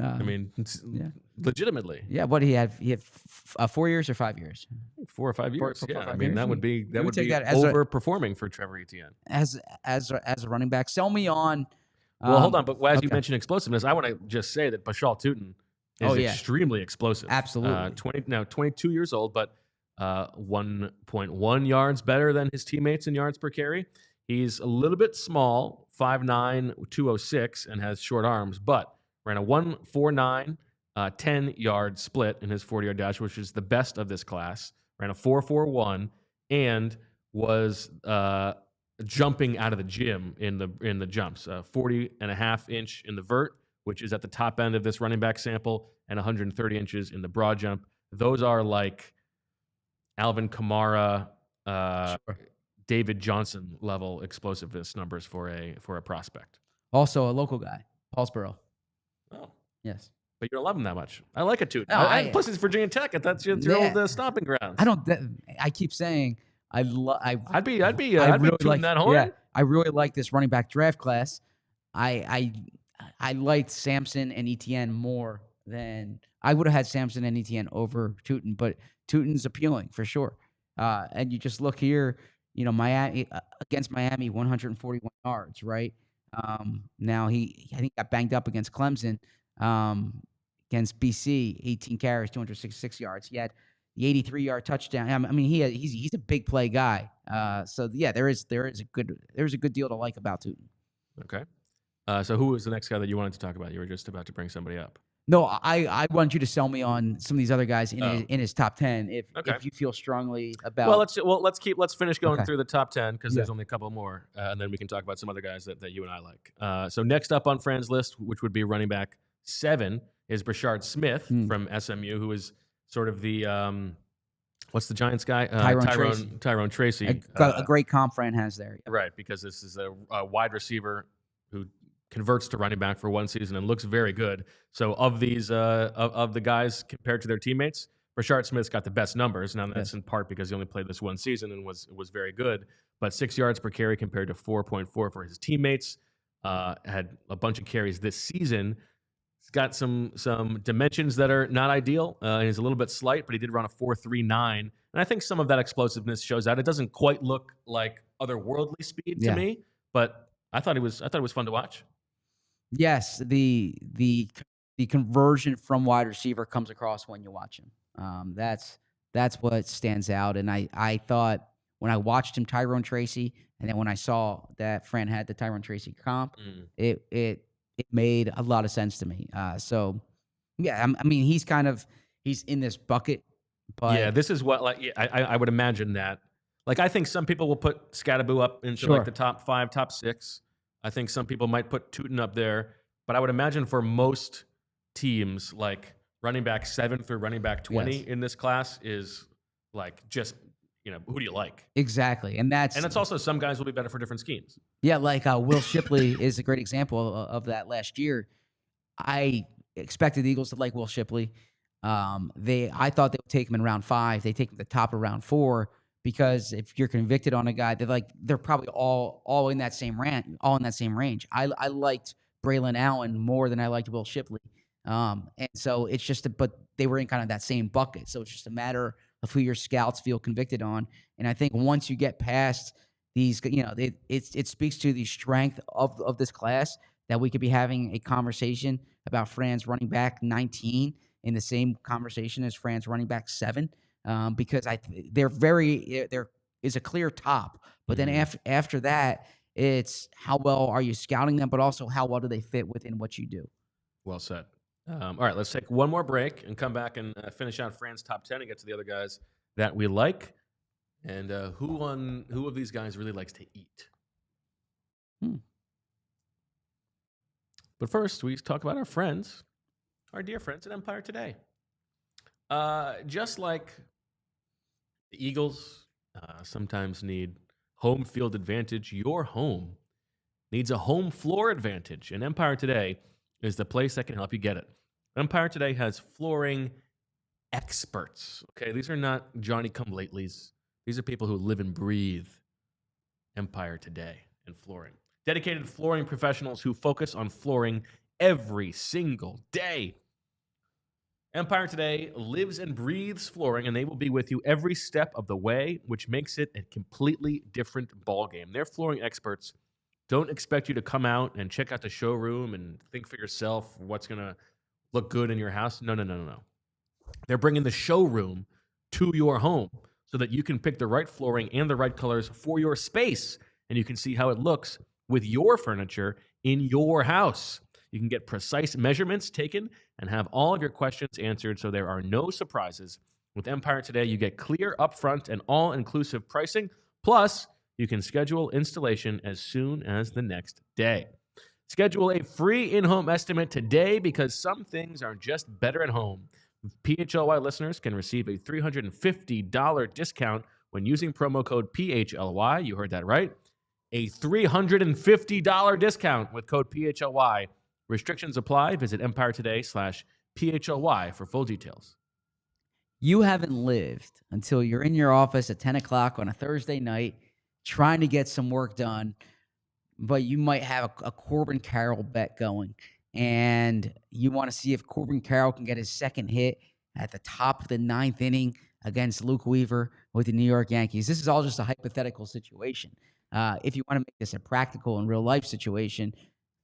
I mean, legitimately. Yeah, what he had 4 years or 5 years? 4 or 5 years. Four, yeah, 5 I mean years. that would be as overperforming for Trevor Ettienne as a running back. Sell me on. Well, hold on, but as you mentioned explosiveness, I want to just say that Bhayshul Tuten is extremely explosive. Absolutely. 22 years old, but 1.1 yards better than his teammates in yards per carry. He's a little bit small, 5'9", 206, and has short arms, but ran a 1.49, 10-yard split in his 40-yard dash, which is the best of this class. Ran a 4.41 and was jumping out of the gym in the jumps. 40.5 inch in the vert, which is at the top end of this running back sample, and 130 inches in the broad jump. Those are like Alvin Kamara, David Johnson level explosiveness numbers for a prospect. Also a local guy, Paulsboro. Oh, yes. But you don't love him that much. I like it too. No, plus it's Virginia Tech. That's your old stomping grounds. I keep saying I'd be really tooting that horn. Yeah, I really like this running back draft class. I liked Sampson and Ettienne more than I would have had Sampson and Ettienne over Tutton, but Tutton's appealing for sure. And you just look here, Miami against Miami, 141 yards, right? Now I think got banged up against Clemson. Against BC, 18 carries, 266 yards. He had the 83-yard touchdown. I mean, he's a big play guy. So yeah, there is a good deal to like about Tutton. Okay. So who was the next guy that you wanted to talk about? You were just about to bring somebody up. No, I want you to sell me on some of these other guys in his top 10 if you feel strongly about. Let's finish going through the top 10 because there's only a couple more, and then we can talk about some other guys that you and I like. So next up on Fran's list, which would be running back 7, is Brashard Smith from SMU, who is sort of the what's the Giants guy? Tyrone Tracy. A great comp Fran has there. Yeah. Right, because this is a wide receiver who converts to running back for one season and looks very good. So of these of the guys compared to their teammates, Brashard Smith's got the best numbers. Now that's in part because he only played this one season and was very good. But 6 yards per carry compared to 4.4 for his teammates. Had a bunch of carries this season. He's got some dimensions that are not ideal. He's a little bit slight, but he did run a 4.39, and I think some of that explosiveness shows out. It doesn't quite look like otherworldly speed to me, but I thought it was fun to watch. Yes, the conversion from wide receiver comes across when you watch him. That's what stands out. And I thought when I watched him, Tyrone Tracy, and then when I saw that Fran had the Tyrone Tracy comp, it made a lot of sense to me. So yeah, I mean he's in this bucket. But yeah, this is what I would imagine that. Like I think some people will put Skattebo up into like the top 5, top 6. I think some people might put Tutton up there, but I would imagine for most teams, like running back 7 through running back 20 in this class is like just, who do you like? Exactly. And it's also some guys will be better for different schemes. Yeah, like Will Shipley is a great example of that last year. I expected the Eagles to like Will Shipley. I thought they would take him in round 5. They take him at the top of round 4 because if you're convicted on a guy, they're probably all in that same range. I liked Braylon Allen more than I liked Will Shipley. And so it's just, but they were in kind of that same bucket. So it's just a matter of who your scouts feel convicted on. And I think once you get past these, it speaks to the strength of this class that we could be having a conversation about Fran's running back 19 in the same conversation as Fran's running back 7, because there is a clear top, but then after that, it's how well are you scouting them, but also how well do they fit within what you do. Well said. All right, let's take one more break and come back and finish out Fran's top 10 and get to the other guys that we like. And who of these guys really likes to eat? But first, we talk about our dear friends at Empire Today. Just like the Eagles sometimes need home field advantage, your home needs a home floor advantage. And Empire Today is the place that can help you get it. Empire Today has flooring experts. Okay, these are not Johnny-come-latelys. These are people who live and breathe Empire Today and flooring. Dedicated flooring professionals who focus on flooring every single day. Empire Today lives and breathes flooring, and they will be with you every step of the way, which makes it a completely different ballgame. Their flooring experts don't expect you to come out and check out the showroom and think for yourself what's going to look good in your house. No. They're bringing the showroom to your home so that you can pick the right flooring and the right colors for your space, and you can see how it looks with your furniture in your house. You can get precise measurements taken and have all of your questions answered so there are no surprises. With Empire Today, you get clear, upfront, and all-inclusive pricing. Plus, you can schedule installation as soon as the next day. Schedule a free in-home estimate today because some things are just better at home. PHLY listeners can receive a $350 discount when using promo code PHLY. You heard that right. A $350 discount with code PHLY. Restrictions apply. Visit EmpireToday/PHLY for full details. You haven't lived until you're in your office at 10 o'clock on a Thursday night trying to get some work done, but you might have a Corbin Carroll bet going, and you want to see if Corbin Carroll can get his second hit at the top of the 9th inning against Luke Weaver with the New York Yankees. This is all just a hypothetical situation. If you want to make this a practical and real-life situation,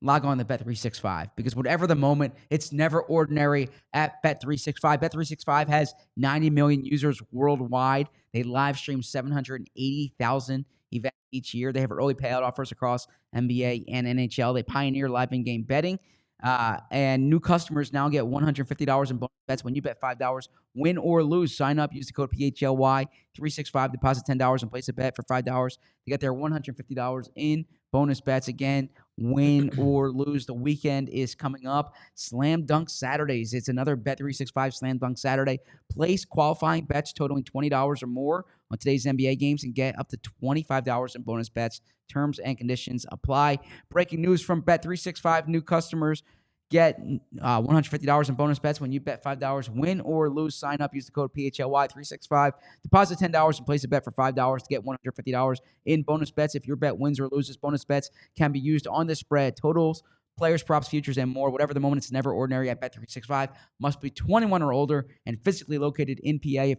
log on to Bet365 because whatever the moment, it's never ordinary at Bet365. Bet365 has 90 million users worldwide. They live stream 780,000 events each year. They have early payout offers across NBA and NHL. They pioneer live in-game betting. And new customers now get $150 in bonus bets when you bet $5, win or lose. Sign up, use the code PHLY365, deposit $10 and place a bet for $5 to get their $150 in bonus bets. Again, win or lose. The weekend is coming up. Slam Dunk Saturdays. It's another Bet365 Slam Dunk Saturday. Place qualifying bets totaling $20 or more on today's NBA games and get up to $25 in bonus bets. Terms and conditions apply. Breaking news from Bet365. New customers get $150 in bonus bets when you bet $5, win or lose. Sign up, use the code PHLY365. Deposit $10 and place a bet for $5 to get $150 in bonus bets. If your bet wins or loses, bonus bets can be used on the spread, totals, players, props, futures, and more. Whatever the moment, it's never ordinary at Bet365. Must be 21 or older and physically located in PA.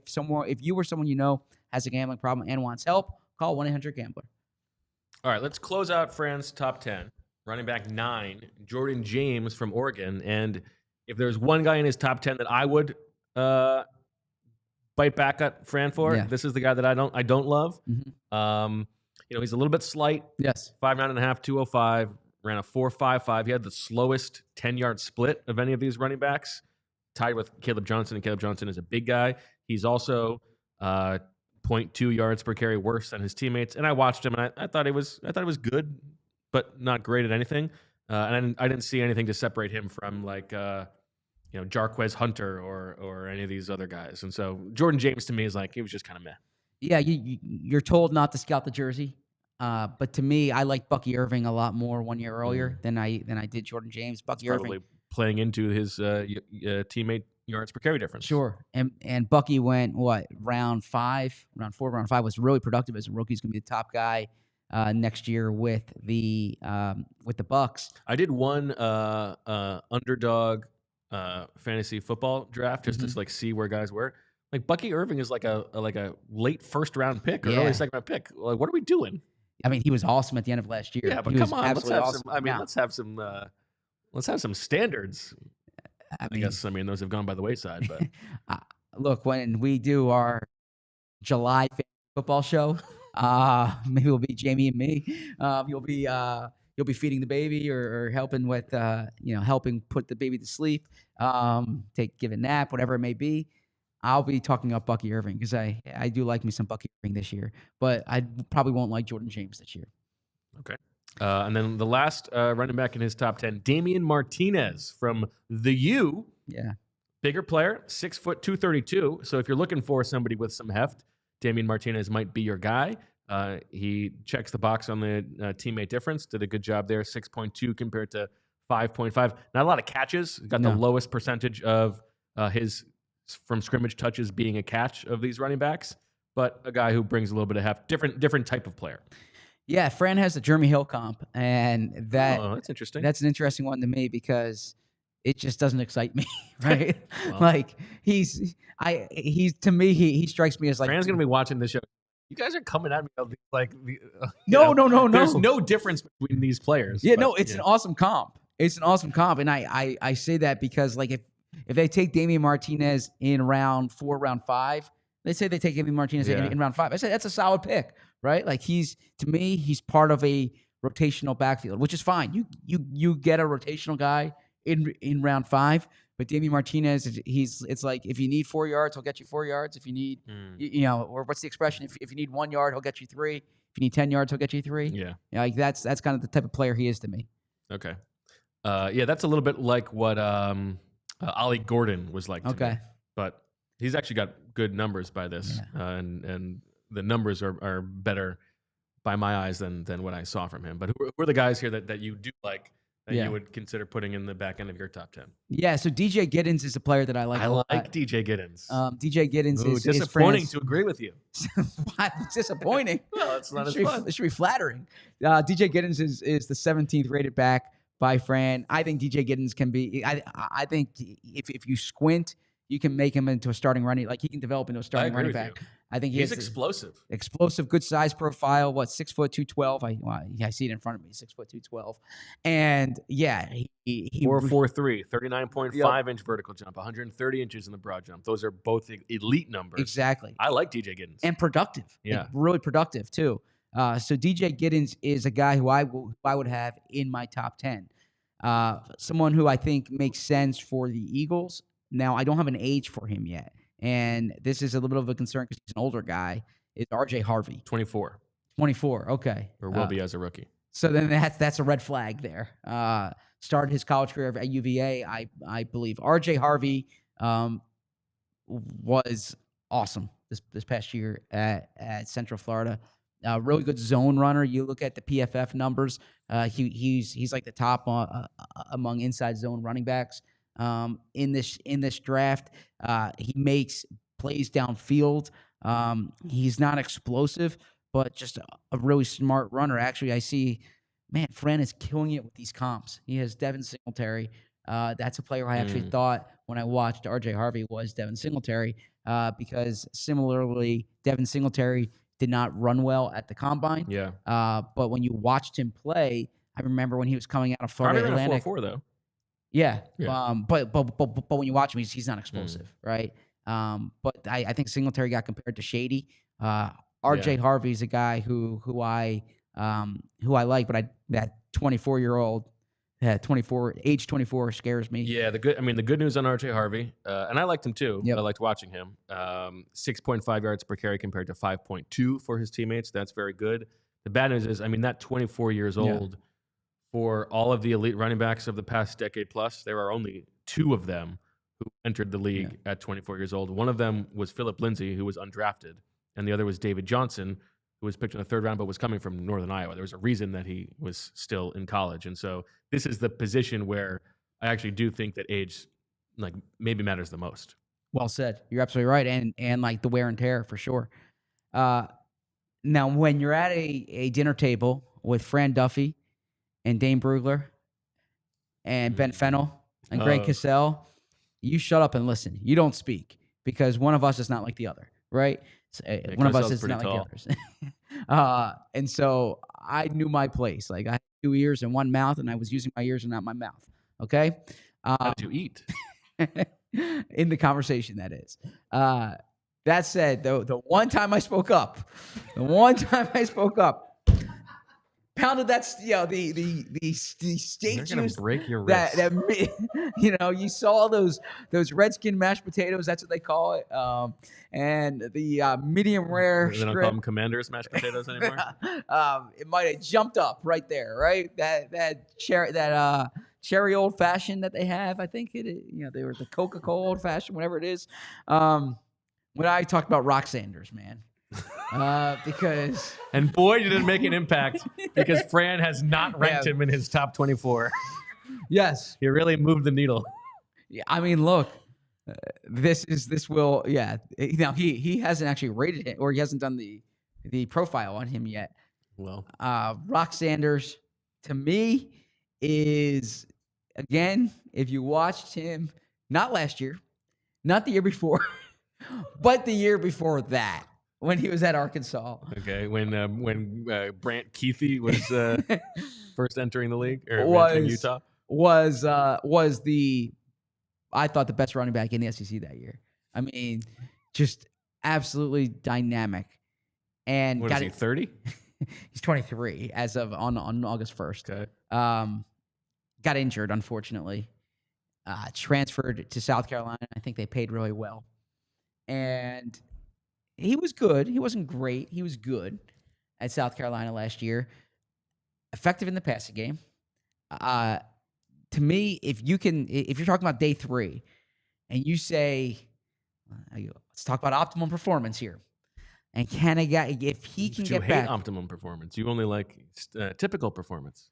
If you or someone you know has a gambling problem and wants help, call 1-800-GAMBLER. All right, let's close out Fran's top 10. Running back 9, Jordan James from Oregon. And if there's one guy in his top 10 that I would bite back at Fran for, this is the guy that I don't love. Mm-hmm. He's a little bit slight. Yes. 5'9.5", 205, ran a 4.55. He had the slowest 10-yard split of any of these running backs, tied with Caleb Johnson, and Caleb Johnson is a big guy. He's also 0.2 yards per carry worse than his teammates. And I watched him, and I thought it was good, but not great at anything. And I didn't see anything to separate him from Jarquez Hunter or any of these other guys. And so Jordan James to me is he was just kind of meh. Yeah, you're told not to scout the jersey, but to me, I like Bucky Irving a lot more 1 year earlier than I did Jordan James. Bucky Irving playing into his teammate yards per carry difference. Sure. And Bucky went round 5, round 4, round 5 was really productive as a rookie. He's gonna be the top guy next year with the Bucks. I did one underdog fantasy football draft just to like see where guys were. Like Bucky Irving is like a late first round pick or early second round pick. Like, what are we doing? I mean, he was awesome at the end of last year. Yeah, but he come was on, let's have awesome. some. I mean, let's have some standards. I guess those have gone by the wayside. But look, when we do our July football show, maybe it'll be Jamie and me. You'll be feeding the baby or helping with helping put the baby to sleep, give a nap, whatever it may be. I'll be talking up Bucky Irving because I do like me some Bucky Irving this year, but I probably won't like Jordan James this year. Okay. And then the last running back in his top 10, Damien Martinez from the U. Yeah. Bigger player, 6 foot 232. So if you're looking for somebody with some heft, Damien Martinez might be your guy. He checks the box on the teammate difference. Did a good job there, 6.2 compared to 5.5. Not a lot of catches. Got the lowest percentage of his from scrimmage touches being a catch of these running backs, but a guy who brings a little bit of heft. Different type of player. Yeah, Fran has the Jeremy Hill comp, and that's interesting. That's an interesting one to me because it just doesn't excite me, right? Well, like he strikes me as like Fran's gonna be watching this show. You guys are coming at me like no. There's no difference between these players. Yeah, it's an awesome comp. It's an awesome comp, and I say that because like if they take Damien Martinez in round 4, round 5, they say they take Damien Martinez in round 5. I say that's a solid pick, right? Like he's part of a rotational backfield, which is fine. You get a rotational guy in round 5, but Damien Martinez, it's like if you need 4 yards, he'll get you 4 yards. If you need, or what's the expression? If you need 1 yard, he'll get you 3. If you need 10 yards, he'll get you 3. Yeah, like that's kind of the type of player he is to me. Okay, that's a little bit like what Ollie Gordon was like. To me. But he's actually got good numbers by this, and the numbers are better by my eyes than what I saw from him. But who are the guys here that you do like? That you would consider putting in the back end of your top 10? Yeah, so DJ Giddens is a player that I like. I like DJ Giddens. DJ Giddens is disappointing to agree with you. It's disappointing. Well, it's not as fun. It should be flattering. DJ Giddens is the 17th rated back by Fran. I think DJ Giddens can be. I think if you squint, you can make him into a starting running. Like he can develop into a starting running back. I think he's explosive. Explosive, good size profile. 6 foot 212? I see it in front of me. 6 foot 212, and he 4.43, 39.5-inch vertical jump, 130 inches in the broad jump. Those are both elite numbers. Exactly. I like DJ Giddens and productive. Yeah, really productive too. So DJ Giddens is a guy who I would have in my top 10. Someone who I think makes sense for the Eagles. Now I don't have an age for him yet. And this is a little bit of a concern because he's an older guy. Is RJ Harvey 24? 24, okay. Or will be as a rookie. So then that's a red flag there. Started his college career at UVA, I believe. RJ Harvey was awesome this past year at Central Florida. Really good zone runner. You look at the PFF numbers. He's like the top among inside zone running backs. In this draft, he makes plays downfield. He's not explosive, but just a really smart runner. Actually, I see, Fran is killing it with these comps. He has Devin Singletary. That's a player I actually thought when I watched RJ Harvey was Devin Singletary, because similarly, Devin Singletary did not run well at the combine. Yeah. But when you watched him play, I remember when he was coming out of Florida Atlantic. 4.4 though. Yeah. But when you watch him, he's not explosive, right? But I think Singletary got compared to Shady. RJ Harvey's a guy who I like, but that 24-year-old, age 24 scares me. Yeah, the good news on RJ Harvey, and I liked him too. Yep. I liked watching him. 6.5 yards per carry compared to 5.2 for his teammates. That's very good. The bad news is, that 24 years old. For all of the elite running backs of the past decade plus, there are only 2 of them who entered the league at 24 years old. One of them was Philip Lindsay, who was undrafted, and the other was David Johnson, who was picked in the 3rd round but was coming from Northern Iowa. There was a reason that he was still in college. And so this is the position where I actually do think that age, like, maybe matters the most. Well said. You're absolutely right, and like the wear and tear for sure. Now, when you're at a dinner table with Fran Duffy and Dane Brugler and Ben Fennell and Greg Cassell, you shut up and listen. You don't speak because one of us is not like the other, right? So, one of us is not like the others. And so I knew my place. Like I had 2 ears and 1 mouth, and I was using my ears and not my mouth. Okay. How did you eat? In the conversation, that is. That said, though, the one time I spoke up, pounded that the steak They're gonna juice break your wrist. That you saw those Redskin mashed potatoes. That's what they call it. And the medium rare. They don't call them Commander's mashed potatoes anymore. It might have jumped up right there, right? That cherry old fashioned that they have. I think they were the Coca-Cola old fashioned, whatever it is. When I talked about Rock Sanders, man. Because and boy, you didn't make an impact because Fran has not ranked him in his top 24. Yes, he really moved the needle. Yeah, I mean, look, this will. Yeah, now he hasn't actually rated it, or he hasn't done the profile on him yet. Well, Rock Sanders to me is, again, if you watched him, not last year, not the year before, but the year before that, when he was at Arkansas. Okay, when Brant Keithy was first entering the league or entering Utah, was I thought the best running back in the SEC that year. I mean, just absolutely dynamic. And what is he, 30? He's 23 as of on August 1st. Okay. Got injured, unfortunately. Transferred to South Carolina. I think they paid really well. And he was good. He wasn't great. He was good at South Carolina last year. Effective in the passing game. To me, if you're talking about day 3 and you say, let's talk about optimum performance here. And can a guy, if he can get back. You hate optimum performance. You only like typical performance.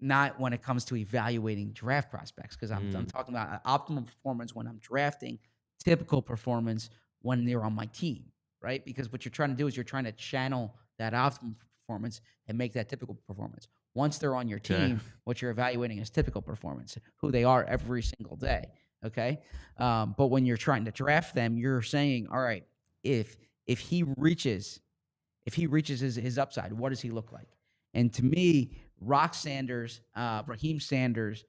Not when it comes to evaluating draft prospects, because I'm talking about optimum performance when I'm drafting, typical performance when they're on my team, right? Because what you're trying to do is you're trying to channel that optimum performance and make that typical performance. Once they're on your team, what you're evaluating is typical performance, who they are every single day, okay? But when you're trying to draft them, you're saying, all right, if he reaches his upside, what does he look like? And to me, Rock Sanders, Raheem Sanders,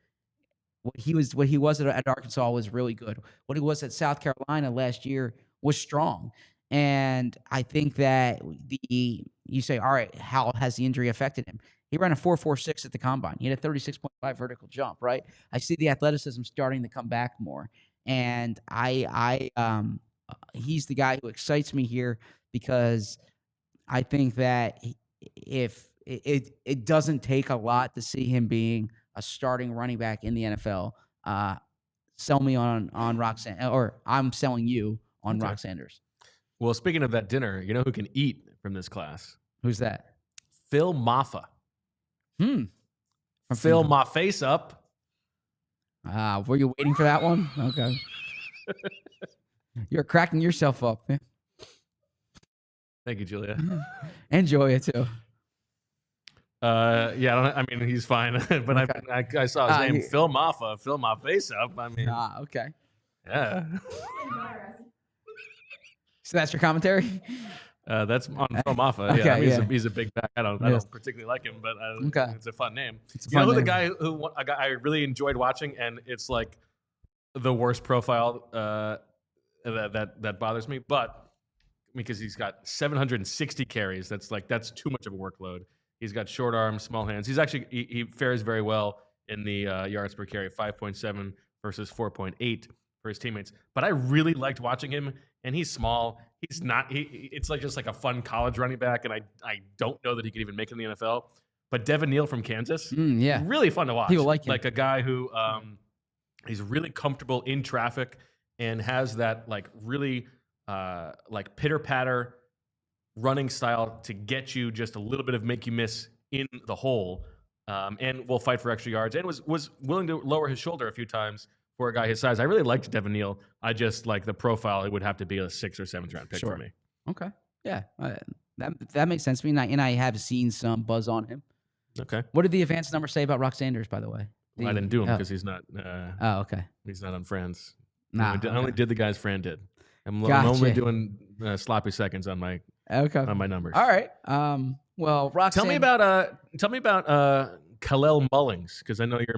what he was at Arkansas was really good. What he was at South Carolina last year was strong. And I think that you say, all right, how has the injury affected him? He ran a 4.46 at the combine. He had a 36.5 vertical jump, right? I see the athleticism starting to come back more. And he's the guy who excites me here because I think that if it doesn't take a lot to see him being a starting running back in the NFL, sell me on Rock Sanders, or I'm selling you on Rock Sanders. Well, speaking of that dinner, you know who can eat from this class? Who's that? Phil Maffa. Phil my face up. Were you waiting for that one? Okay. You're cracking yourself up. Man. Thank you, Julia. Enjoy it too. I mean, he's fine, but okay. I saw his name, Phil Maffa. Phil my face up. I mean, okay. Yeah. So that's your commentary? That's on Phil Maffa. Okay, yeah, I mean, he's a big back. I don't particularly like him, but it's a fun name. You know who the guy I really enjoyed watching, and it's like the worst profile that bothers me, but because he's got 760 carries, that's too much of a workload. He's got short arms, small hands. He fares very well in the yards per carry, 5.7 versus 4.8 for his teammates. But I really liked watching him, and he's small. He's not. It's just like a fun college running back, and I don't know that he could even make it in the NFL. But Devin Neal from Kansas, really fun to watch. People like him. Like a guy who he's really comfortable in traffic and has that really pitter patter running style to get you just a little bit of make you miss in the hole. and will fight for extra yards, and was willing to lower his shoulder a few times for a guy his size. I really liked Devin Neal. I just like the profile. It would have to be a 6th or 7th round pick for me. Okay. Yeah. That makes sense to me. And I have seen some buzz on him. Okay. What did the advanced number say about Rock Sanders, by the way? I didn't do him because he's not. Okay. He's not on Friends. Nah, I only did the guys Fran did. I'm Gotcha. only doing sloppy seconds on my numbers. All right. Well, Rock. Tell me about Khalil Mullings, because I know you're.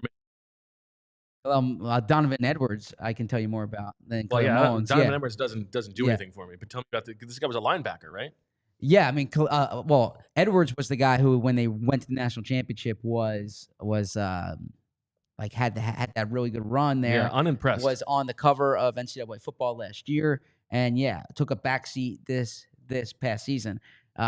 Donovan Edwards, I can tell you more about than Khalil Mullings. Donovan Edwards doesn't do anything for me. But tell me about this guy was a linebacker, right? Yeah, I mean, Edwards was the guy who, when they went to the national championship, was like had that really good run there. Yeah, unimpressed. Was on the cover of NCAA football last year, and took a backseat this past season.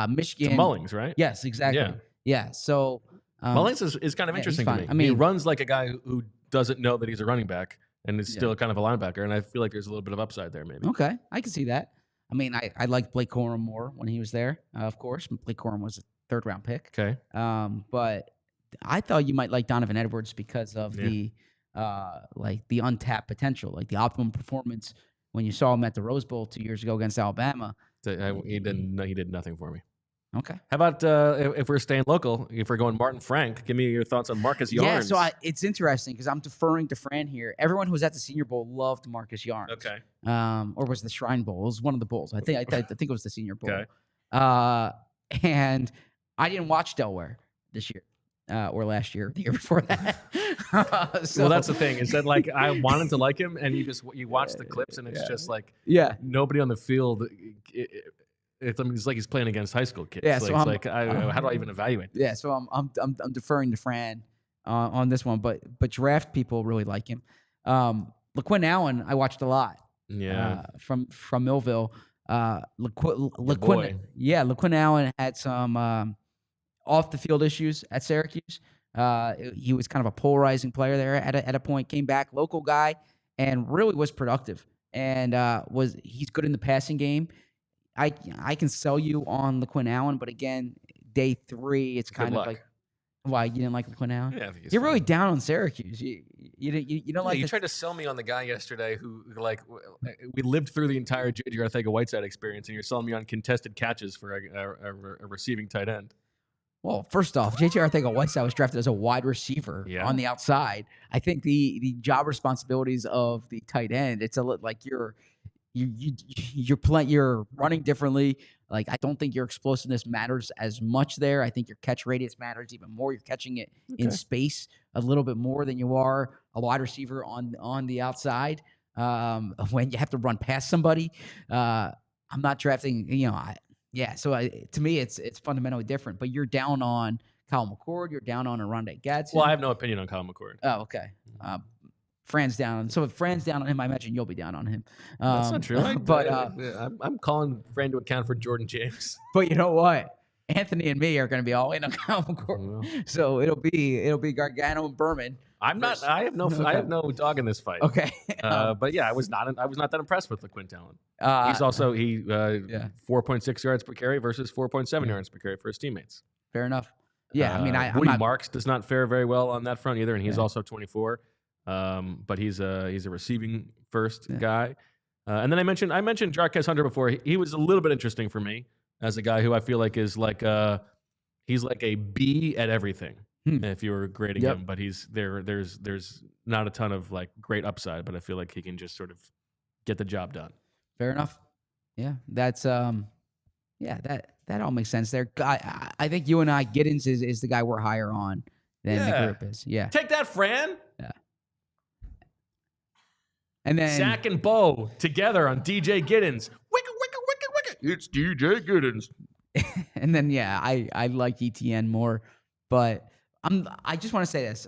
Michigan. To Mullings, right? Yes, exactly. Yeah. So Mullings is kind of interesting to me. I mean, he runs like a guy who doesn't know that he's a running back and is still kind of a linebacker, and I feel like there's a little bit of upside there, maybe. Okay, I can see that. I mean, I liked Blake Corum more when he was there. Of course, Blake Corum was a 3rd round pick. Okay. But I thought you might like Donovan Edwards because of the untapped potential, like the optimum performance when you saw him at the Rose Bowl 2 years ago against Alabama. He did nothing for me. Okay. How about if we're staying local, if we're going Martin Frank, give me your thoughts on Marcus Yarns. Yeah, so it's interesting because I'm deferring to Fran here. Everyone who was at the Senior Bowl loved Marcus Yarns. Okay. Or was it the Shrine Bowl? It was one of the bowls. I think it was the Senior Bowl. Okay. And I didn't watch Delaware this year. Or last year, the year before that. Well, that's the thing, is that like I wanted to like him, and you watch the clips, and it's just like nobody on the field. It's like he's playing against high school kids. Yeah, so so how do I even evaluate this? Yeah, so I'm deferring to Fran on this one, but draft people really like him. LaQuinn Allen, I watched a lot. Yeah, from Millville. LaQuinn Allen had some off the field issues at Syracuse. He was kind of a polarizing player there at a point. Came back, local guy, and really was productive. And he's good in the passing game. I can sell you on LaQuinn Allen, but again, day 3, it's kind of like, why you didn't like LaQuinn Allen? Yeah, you're really down on Syracuse. You don't like. You tried to sell me on the guy yesterday who we lived through the entire J.J. Arcega-Whiteside experience, and you're selling me on contested catches for a receiving tight end. Well, first off, J.J. Arcega-Whiteside was drafted as a wide receiver on the outside. I think the job responsibilities of the tight end, it's a little like you're running differently. Like, I don't think your explosiveness matters as much there. I think your catch radius matters even more. You're catching it in space a little bit more than you are a wide receiver on the outside. When you have to run past somebody, I'm not drafting. So to me, it's fundamentally different. But you're down on Kyle McCord. You're down on Arondé Gadsden. Well, I have no opinion on Kyle McCord. Oh, okay. Fran's down. So if Fran's down on him, I imagine you'll be down on him. That's not true. I'm calling Fran to account for Jordan James. But you know what? Anthony and me are going to be all in on Kyle McCord. So it'll be Gargano and Berman. I have no dog in this fight. Okay. But yeah, I was not that impressed with LaQuinn Allen. He's also 4.6 yards per carry versus 4.7 yards per carry for his teammates. Fair enough. Yeah, Woody Marks does not fare very well on that front either, and he's also 24. But he's a receiving first guy. And then I mentioned Jarquez Hunter before. He was a little bit interesting for me as a guy who I feel like is he's like a B at everything if you were grading him. But there's not a ton of like great upside, but I feel like he can just sort of get the job done. Fair enough. Yeah, that's that all makes sense there. I think you and I, Giddens is the guy we're higher on than the group is. Yeah. Take that, Fran. Yeah. And then Zach and Bo together on DJ Giddens. Wicka, wicka, wicka, wicka. It's DJ Giddens. And then I like Etien more, but I just want to say this.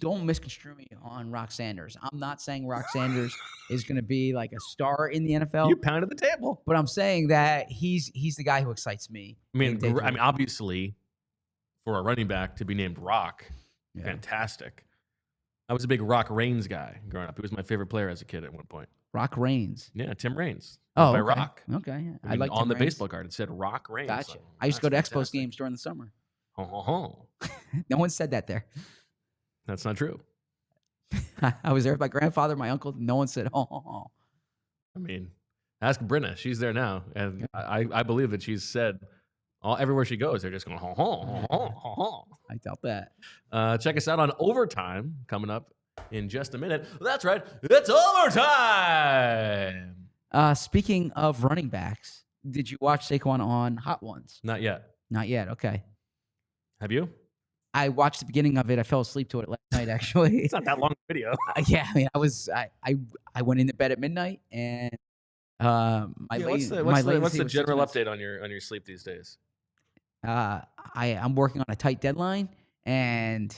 Don't misconstrue me on Rock Sanders. I'm not saying Rock Sanders is going to be like a star in the NFL. You pounded the table. But I'm saying that he's the guy who excites me. I mean, obviously, for a running back to be named Rock, fantastic. I was a big Rock Reigns guy growing up. He was my favorite player as a kid at one point. Rock Reigns? Yeah, Tim Raines. Oh, by okay. Rock. Okay. I like on the baseball card. It said Rock Reigns. Gotcha. I used to go to Expos games during the summer. Ho, ho, ho. No one said that there. That's not true. I was there with my grandfather, my uncle. No one said, oh. I mean, ask Brenna. She's there now. And I believe that she's said everywhere she goes, they're just going, ho, ho, ho, ho, ho, ho. I doubt that. Check us out on Overtime coming up in just a minute. That's right. It's overtime. Speaking of running backs, did you watch Saquon on Hot Ones? Not yet. Not yet. Okay. Have you? I watched the beginning of it. I fell asleep to it last night, actually. It's not that long video. Yeah, I mean, I went into bed at midnight, and what's the general update on your sleep these days? I'm working on a tight deadline, and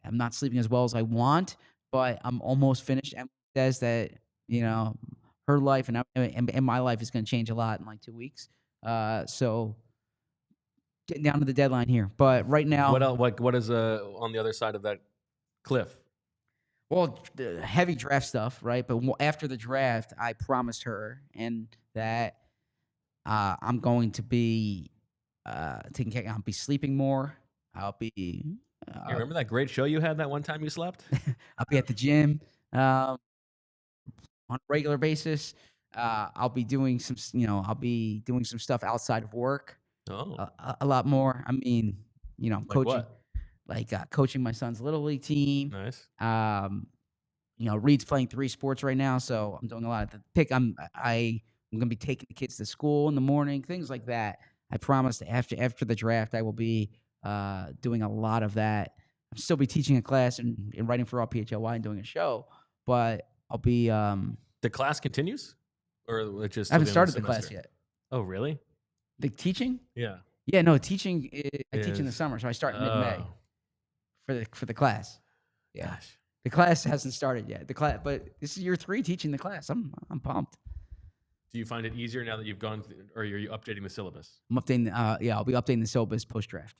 I'm not sleeping as well as I want, but I'm almost finished. Emily says that, her life and my life is going to change a lot in like 2 weeks. So getting down to the deadline here. But right now, what else, what is on the other side of that cliff? Well, the heavy draft stuff, right? But after the draft, I promised her and that I'm going to be taking care. I'll be sleeping more. I'll be. You remember that great show you had that one time you slept? I'll be at the gym on a regular basis. I'll be doing some. I'll be doing some stuff outside of work. Oh, a lot more. I mean, I'm coaching. What? Coaching my son's little league team. Nice. Reed's playing 3 sports right now, so I'm doing a lot of the pick. I'm gonna be taking the kids to school in the morning, things like that. I promised after the draft, I will be doing a lot of that. I'll still be teaching a class and writing for PHLY and doing a show, but I'll be. The class continues, or it just? I haven't started the class yet. Oh, really? The teaching? Yeah. Yeah, no, teaching. I teach in the summer, so I start in mid-May for the class. Yeah. Gosh. The class hasn't started yet. But this is year 3 teaching the class. I'm pumped. Do you find it easier now that you've gone through, or are you updating the syllabus? I'm updating. I'll be updating the syllabus post draft.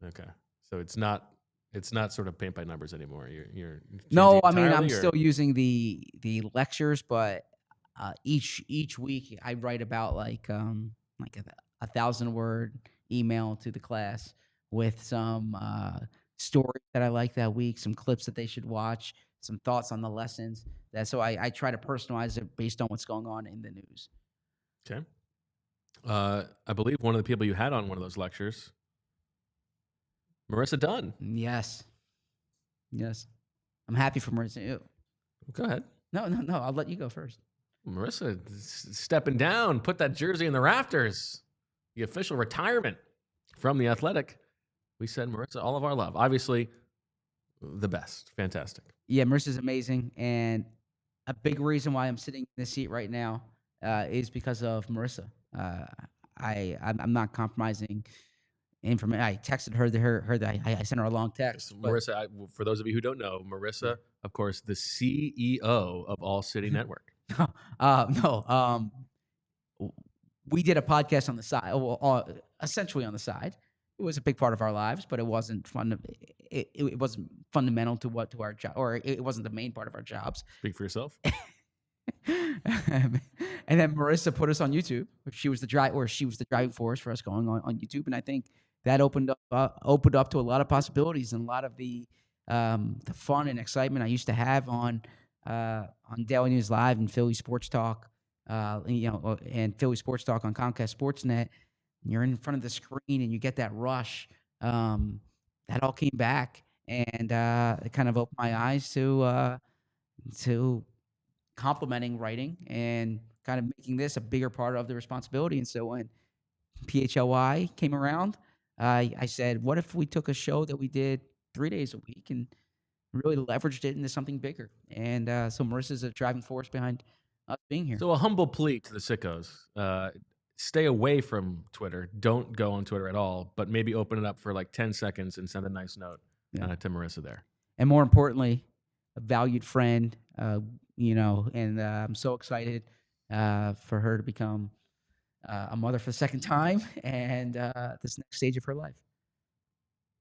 Okay, so it's not sort of paint by numbers anymore. You're no. I mean, I'm still using the lectures, but each week I write about like a 1,000-word email to the class with some stories that I like that week, some clips that they should watch, some thoughts on the lessons. So I try to personalize it based on what's going on in the news. Okay. I believe one of the people you had on one of those lectures, Marissa Dunn. Yes. I'm happy for Marissa. Go ahead. No. I'll let you go first. Marissa stepping down, put that jersey in the rafters. The official retirement from the Athletic. We send Marissa all of our love. Obviously, the best. Fantastic. Yeah, Marissa's amazing. And a big reason why I'm sitting in this seat right now is because of Marissa. I'm not compromising information. I texted her that I sent her a long text. Marissa, for those of you who don't know, Marissa, of course, the CEO of ALLCITY Network. No. We did a podcast on the side, essentially on the side. It was a big part of our lives, but it wasn't fun. It wasn't fundamental to our job, or it wasn't the main part of our jobs. Speak for yourself. And then Marissa put us on YouTube. She was the driving force for us going on YouTube, and I think that opened up to a lot of possibilities and a lot of the fun and excitement I used to have on Daily News Live and Philly Sports Talk, and Philly Sports Talk on Comcast Sportsnet. You're in front of the screen and you get that rush. That all came back, and it kind of opened my eyes to complementing writing and kind of making this a bigger part of the responsibility. And so when PHLY came around, I said, what if we took a show that we did 3 days a week and really leveraged it into something bigger? And so Marissa's a driving force behind us being here. So a humble plea to the sickos. Stay away from Twitter. Don't go on Twitter at all, but maybe open it up for like 10 seconds and send a nice note to Marissa there. And more importantly, a valued friend, and I'm so excited for her to become a mother for the second time and this next stage of her life.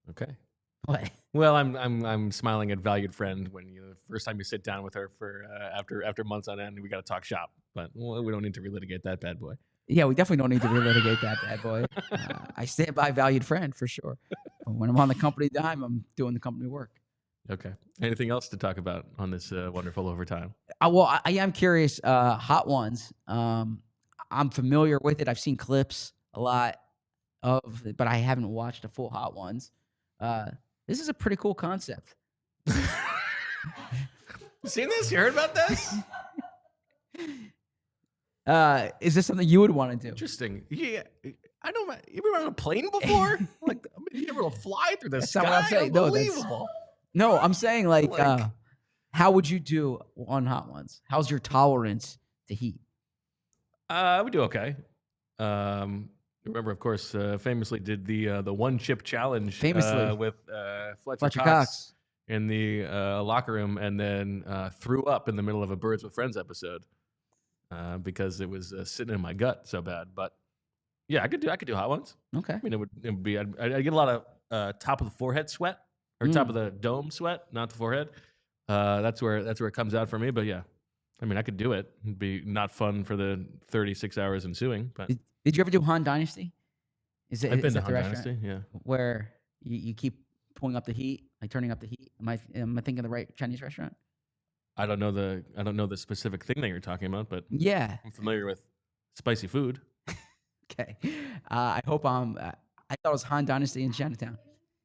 Okay. What? Well, I'm smiling at valued friend when the first time you sit down with her for after months on end, we got to talk shop, but we don't need to relitigate that bad boy. Yeah, we definitely don't need to relitigate that bad boy. I stand by valued friend for sure. When I'm on the company dime, I'm doing the company work. Okay. Anything else to talk about on this wonderful overtime? I am curious. Hot Ones. I'm familiar with it. I've seen clips a lot of it, but I haven't watched the full Hot Ones. This is a pretty cool concept. Seen this? You heard about this? Is this something you would want to do? Interesting. Yeah. I know. You ever been on a plane before? Like, you ever fly through the sky? Not what I'm saying. No, Unbelievable. No, I'm saying like how would you do on Hot Ones? How's your tolerance to heat? I would do okay. Remember, of course, famously did the one chip challenge with Fletcher Cox in the locker room, and then threw up in the middle of a Birds with Friends episode because it was sitting in my gut so bad. But yeah, I could do Hot Ones. Okay. I mean, it would be. I'd get a lot of top of the forehead sweat or top of the dome sweat, not the forehead. That's where it comes out for me. But yeah, I mean, I could do it. It'd be not fun for the 36 hours ensuing. But did you ever do Han Dynasty? I've been to Han Dynasty, yeah. Where you keep pulling up the heat, like turning up the heat. Am I thinking of the right Chinese restaurant? I don't know the specific thing that you're talking about, but yeah, I'm familiar with spicy food. Okay, I hope I thought it was Han Dynasty in Chinatown.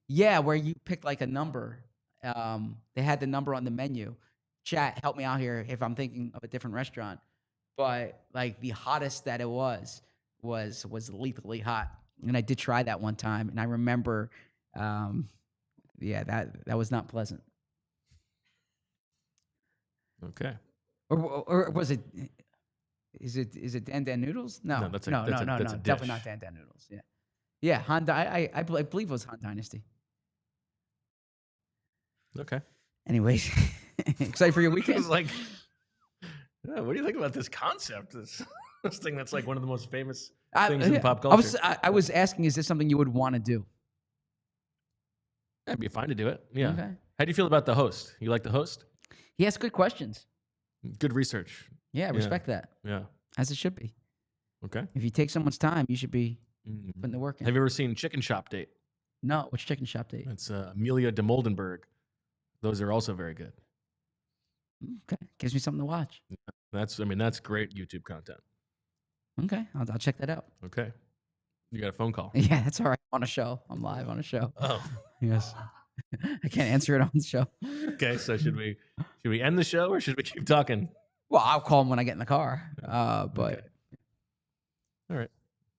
Yeah, where you picked like a number. They had the number on the menu. Chat, help me out here if I'm thinking of a different restaurant. But like the hottest that it was lethally hot. And I did try that one time, and I remember, that was not pleasant. Okay. Or was it? Is it Dan Dan Noodles? No, that's definitely not Dan Dan Noodles. Yeah. Han. I believe it was Han Dynasty. Okay. Anyways, excited for your weekend. It's like, yeah, what do you think about this concept? This thing that's like one of the most famous things in pop culture. I was asking, is this something you would want to do? It'd be fine to do it. Yeah. Okay. How do you feel about the host? You like the host? He asks good questions. Good research. Yeah, respect that. Yeah. As it should be. Okay. If you take someone's time, you should be putting the work in. Have you ever seen Chicken Shop Date? No. What's Chicken Shop Date? It's Amelia de Moldenberg. Those are also very good. Okay. Gives me something to watch. That's great YouTube content. Okay. I'll check that out. Okay. You got a phone call. Yeah, that's all right. On a show. I'm live on a show. Oh. Yes. I can't answer it on the show. Okay, so should we end the show or should we keep talking? Well, I'll call him when I get in the car. But okay. All right.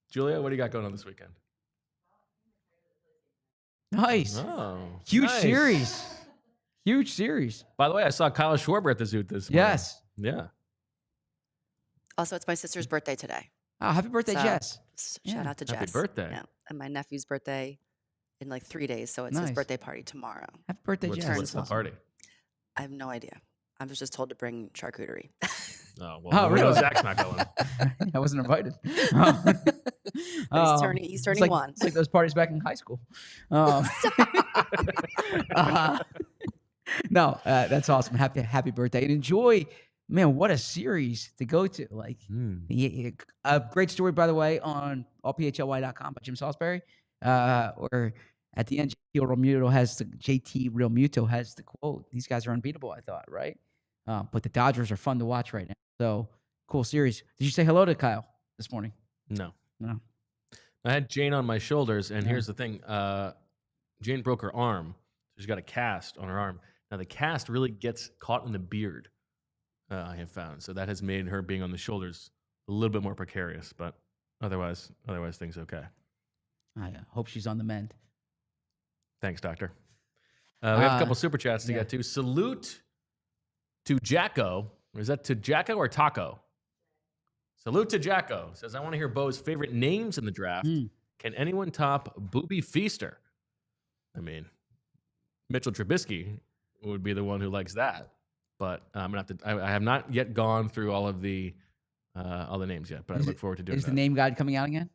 Julia, what do you got going on this weekend? Nice. Oh. Huge series. Huge series. By the way, I saw Kyle Schwarber at the Zoot this morning. Yes. Yeah. Also, it's my sister's birthday today. Oh, happy birthday, Jess. Shout out to Jess. Happy birthday. Yeah. And my nephew's birthday in like 3 days. So it's his birthday party tomorrow. Happy birthday, Jess. What's the party? I have no idea. I was just told to bring charcuterie. Oh, well, really? Zach's not going. I wasn't invited. He's turning one. It's like those parties back in high school. No, that's awesome. Happy birthday. And enjoy, man, what a series to go to. Like, a great story, by the way, on allphly.com by Jim Salisbury. Or at the end, JT Realmuto has the quote. These guys are unbeatable, I thought, right? But the Dodgers are fun to watch right now. So, cool series. Did you say hello to Kyle this morning? No. No. I had Jane on my shoulders, and here's the thing. Jane broke her arm. So she's got a cast on her arm. Now, the cast really gets caught in the beard, I have found. So that has made her being on the shoulders a little bit more precarious. But otherwise things okay. I hope she's on the mend. Thanks, doctor. We have a couple super chats to get to. Salute to Jacko. Is that to Jacko or Taco? Salute to Jacko. Says, I want to hear Bo's favorite names in the draft. Can anyone top Booby Feaster? I mean, Mitchell Trubisky would be the one who likes that. But I'm gonna have to. I have not yet gone through all the names yet. But I look forward to doing that. Is the name guide coming out again?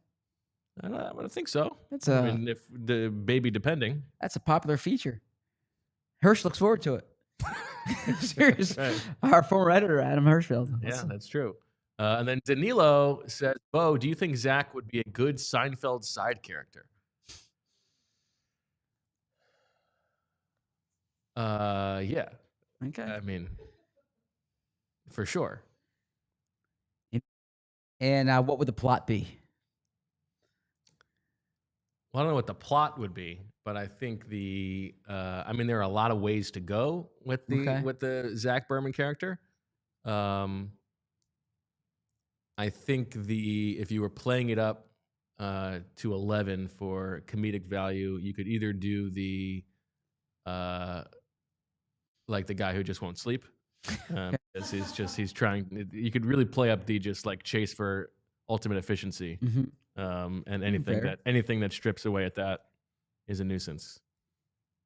I don't think so. That's I mean, if the baby depending. That's a popular feature. Hirsch looks forward to it. Serious. Right. Our former editor, Adam Hirschfeld. Yeah, that's true. And then Danilo says, Bo, do you think Zach would be a good Seinfeld side character? Yeah. Okay. I mean, for sure. And what would the plot be? Well, I don't know what the plot would be, but I think there are a lot of ways to go with the Zach Berman character. I think if you were playing it up to 11 for comedic value, you could either do the like the guy who just won't sleep. He's trying. You could really play up the just like chase for ultimate efficiency. Mm-hmm. And anything that strips away at that is a nuisance.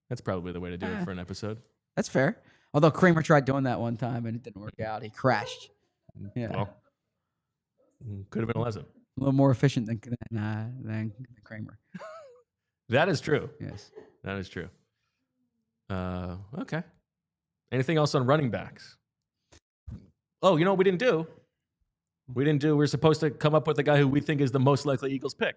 That's probably the way to do it for an episode. That's fair. Although Kramer tried doing that one time and it didn't work out. He crashed. Yeah. Well, could have been a lesson. A little more efficient than Kramer. That is true. Yes. That is true. Okay. Anything else on running backs? Oh, you know what we didn't do? We're supposed to come up with the guy who we think is the most likely Eagles pick.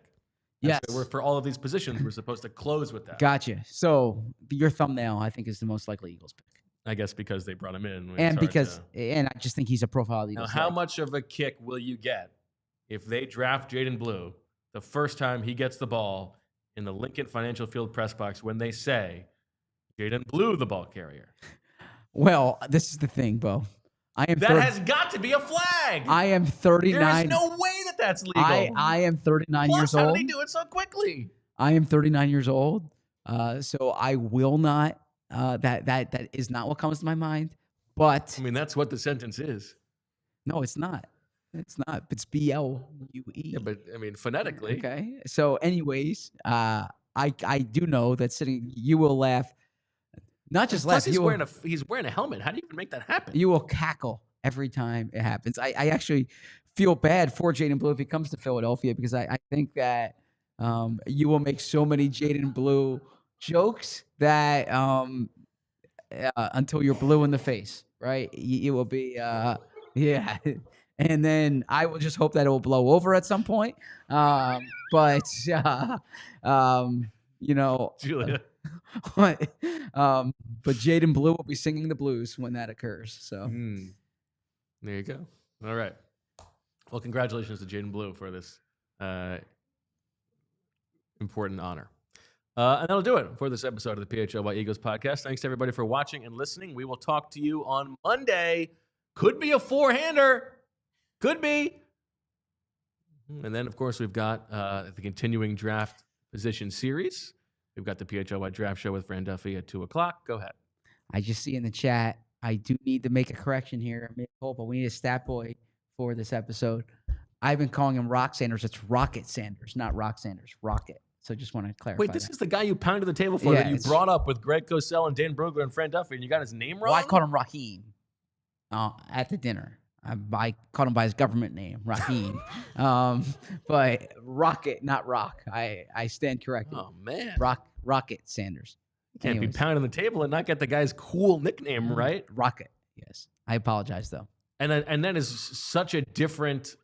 Yes. So for all of these positions, we're supposed to close with that. Gotcha. So your thumbnail, I think, is the most likely Eagles pick. I guess because they brought him in. And I just think he's a profile of the Eagles. Now, how much of a kick will you get if they draft Jaydon Blue the first time he gets the ball in the Lincoln Financial Field press box when they say Jaydon Blue, the ball carrier? Well, this is the thing, Bo. That has got to be a flag. I am 39. There is no way that's legal. I am 39 years old. How did he do it so quickly? I am 39 years old. So I will not. That is not what comes to my mind. But I mean, that's what the sentence is. No, it's not. It's not. It's BLUE. Yeah, but I mean, phonetically. Okay. So, anyways, I do know that you will laugh. Not just laugh. He's wearing a helmet. How do you even make that happen? You will cackle every time it happens. I actually feel bad for Jaydon Blue if he comes to Philadelphia because I think that you will make so many Jaydon Blue jokes that until you're blue in the face, right? You will be, yeah. And then I will just hope that it will blow over at some point. But you know, Julia. but Jaydon Blue will be singing the blues when that occurs. So there you go. All right. Well, congratulations to Jaydon Blue for this important honor. And that'll do it for this episode of the PHLY Eagles podcast. Thanks to everybody for watching and listening. We will talk to you on Monday. Could be a four-hander. Could be. And then, of course, we've got the continuing draft position series. We've got the PHLY draft show with Fran Duffy at 2 o'clock. Go ahead. I just see in the chat, I do need to make a correction here. But we need a stat boy for this episode. I've been calling him Rock Sanders. It's Rocket Sanders, not Rock Sanders. Rocket. So just want to clarify. Wait, this is the guy you pounded the table for that you brought up with Greg Cosell and Dan Brugler and Fran Duffy, and you got his name wrong? Well, I called him Raheem at the dinner. I called him by his government name, Raheem. But Rocket, not Rock. I stand corrected. Oh, man. Rocket Sanders. You can't be pounding the table and not get the guy's cool nickname right. Rocket, yes. I apologize, though. And that is such a different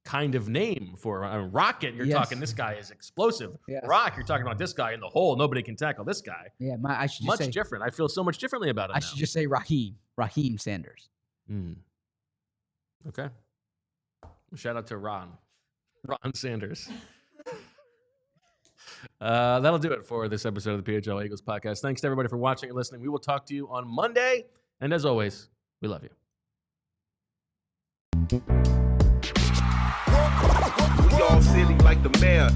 kind of name for Rocket. You're talking this guy is explosive. Yes. Rock, you're talking about this guy in the hole. Nobody can tackle this guy. Yeah, I should much different. I feel so much differently about it. I should just say Raheem Sanders. Okay. Shout out to Ron Sanders. That'll do it for this episode of the PHLY Eagles podcast. Thanks to everybody for watching and listening. We will talk to you on Monday. And as always, we love you. We all silly like the mayor.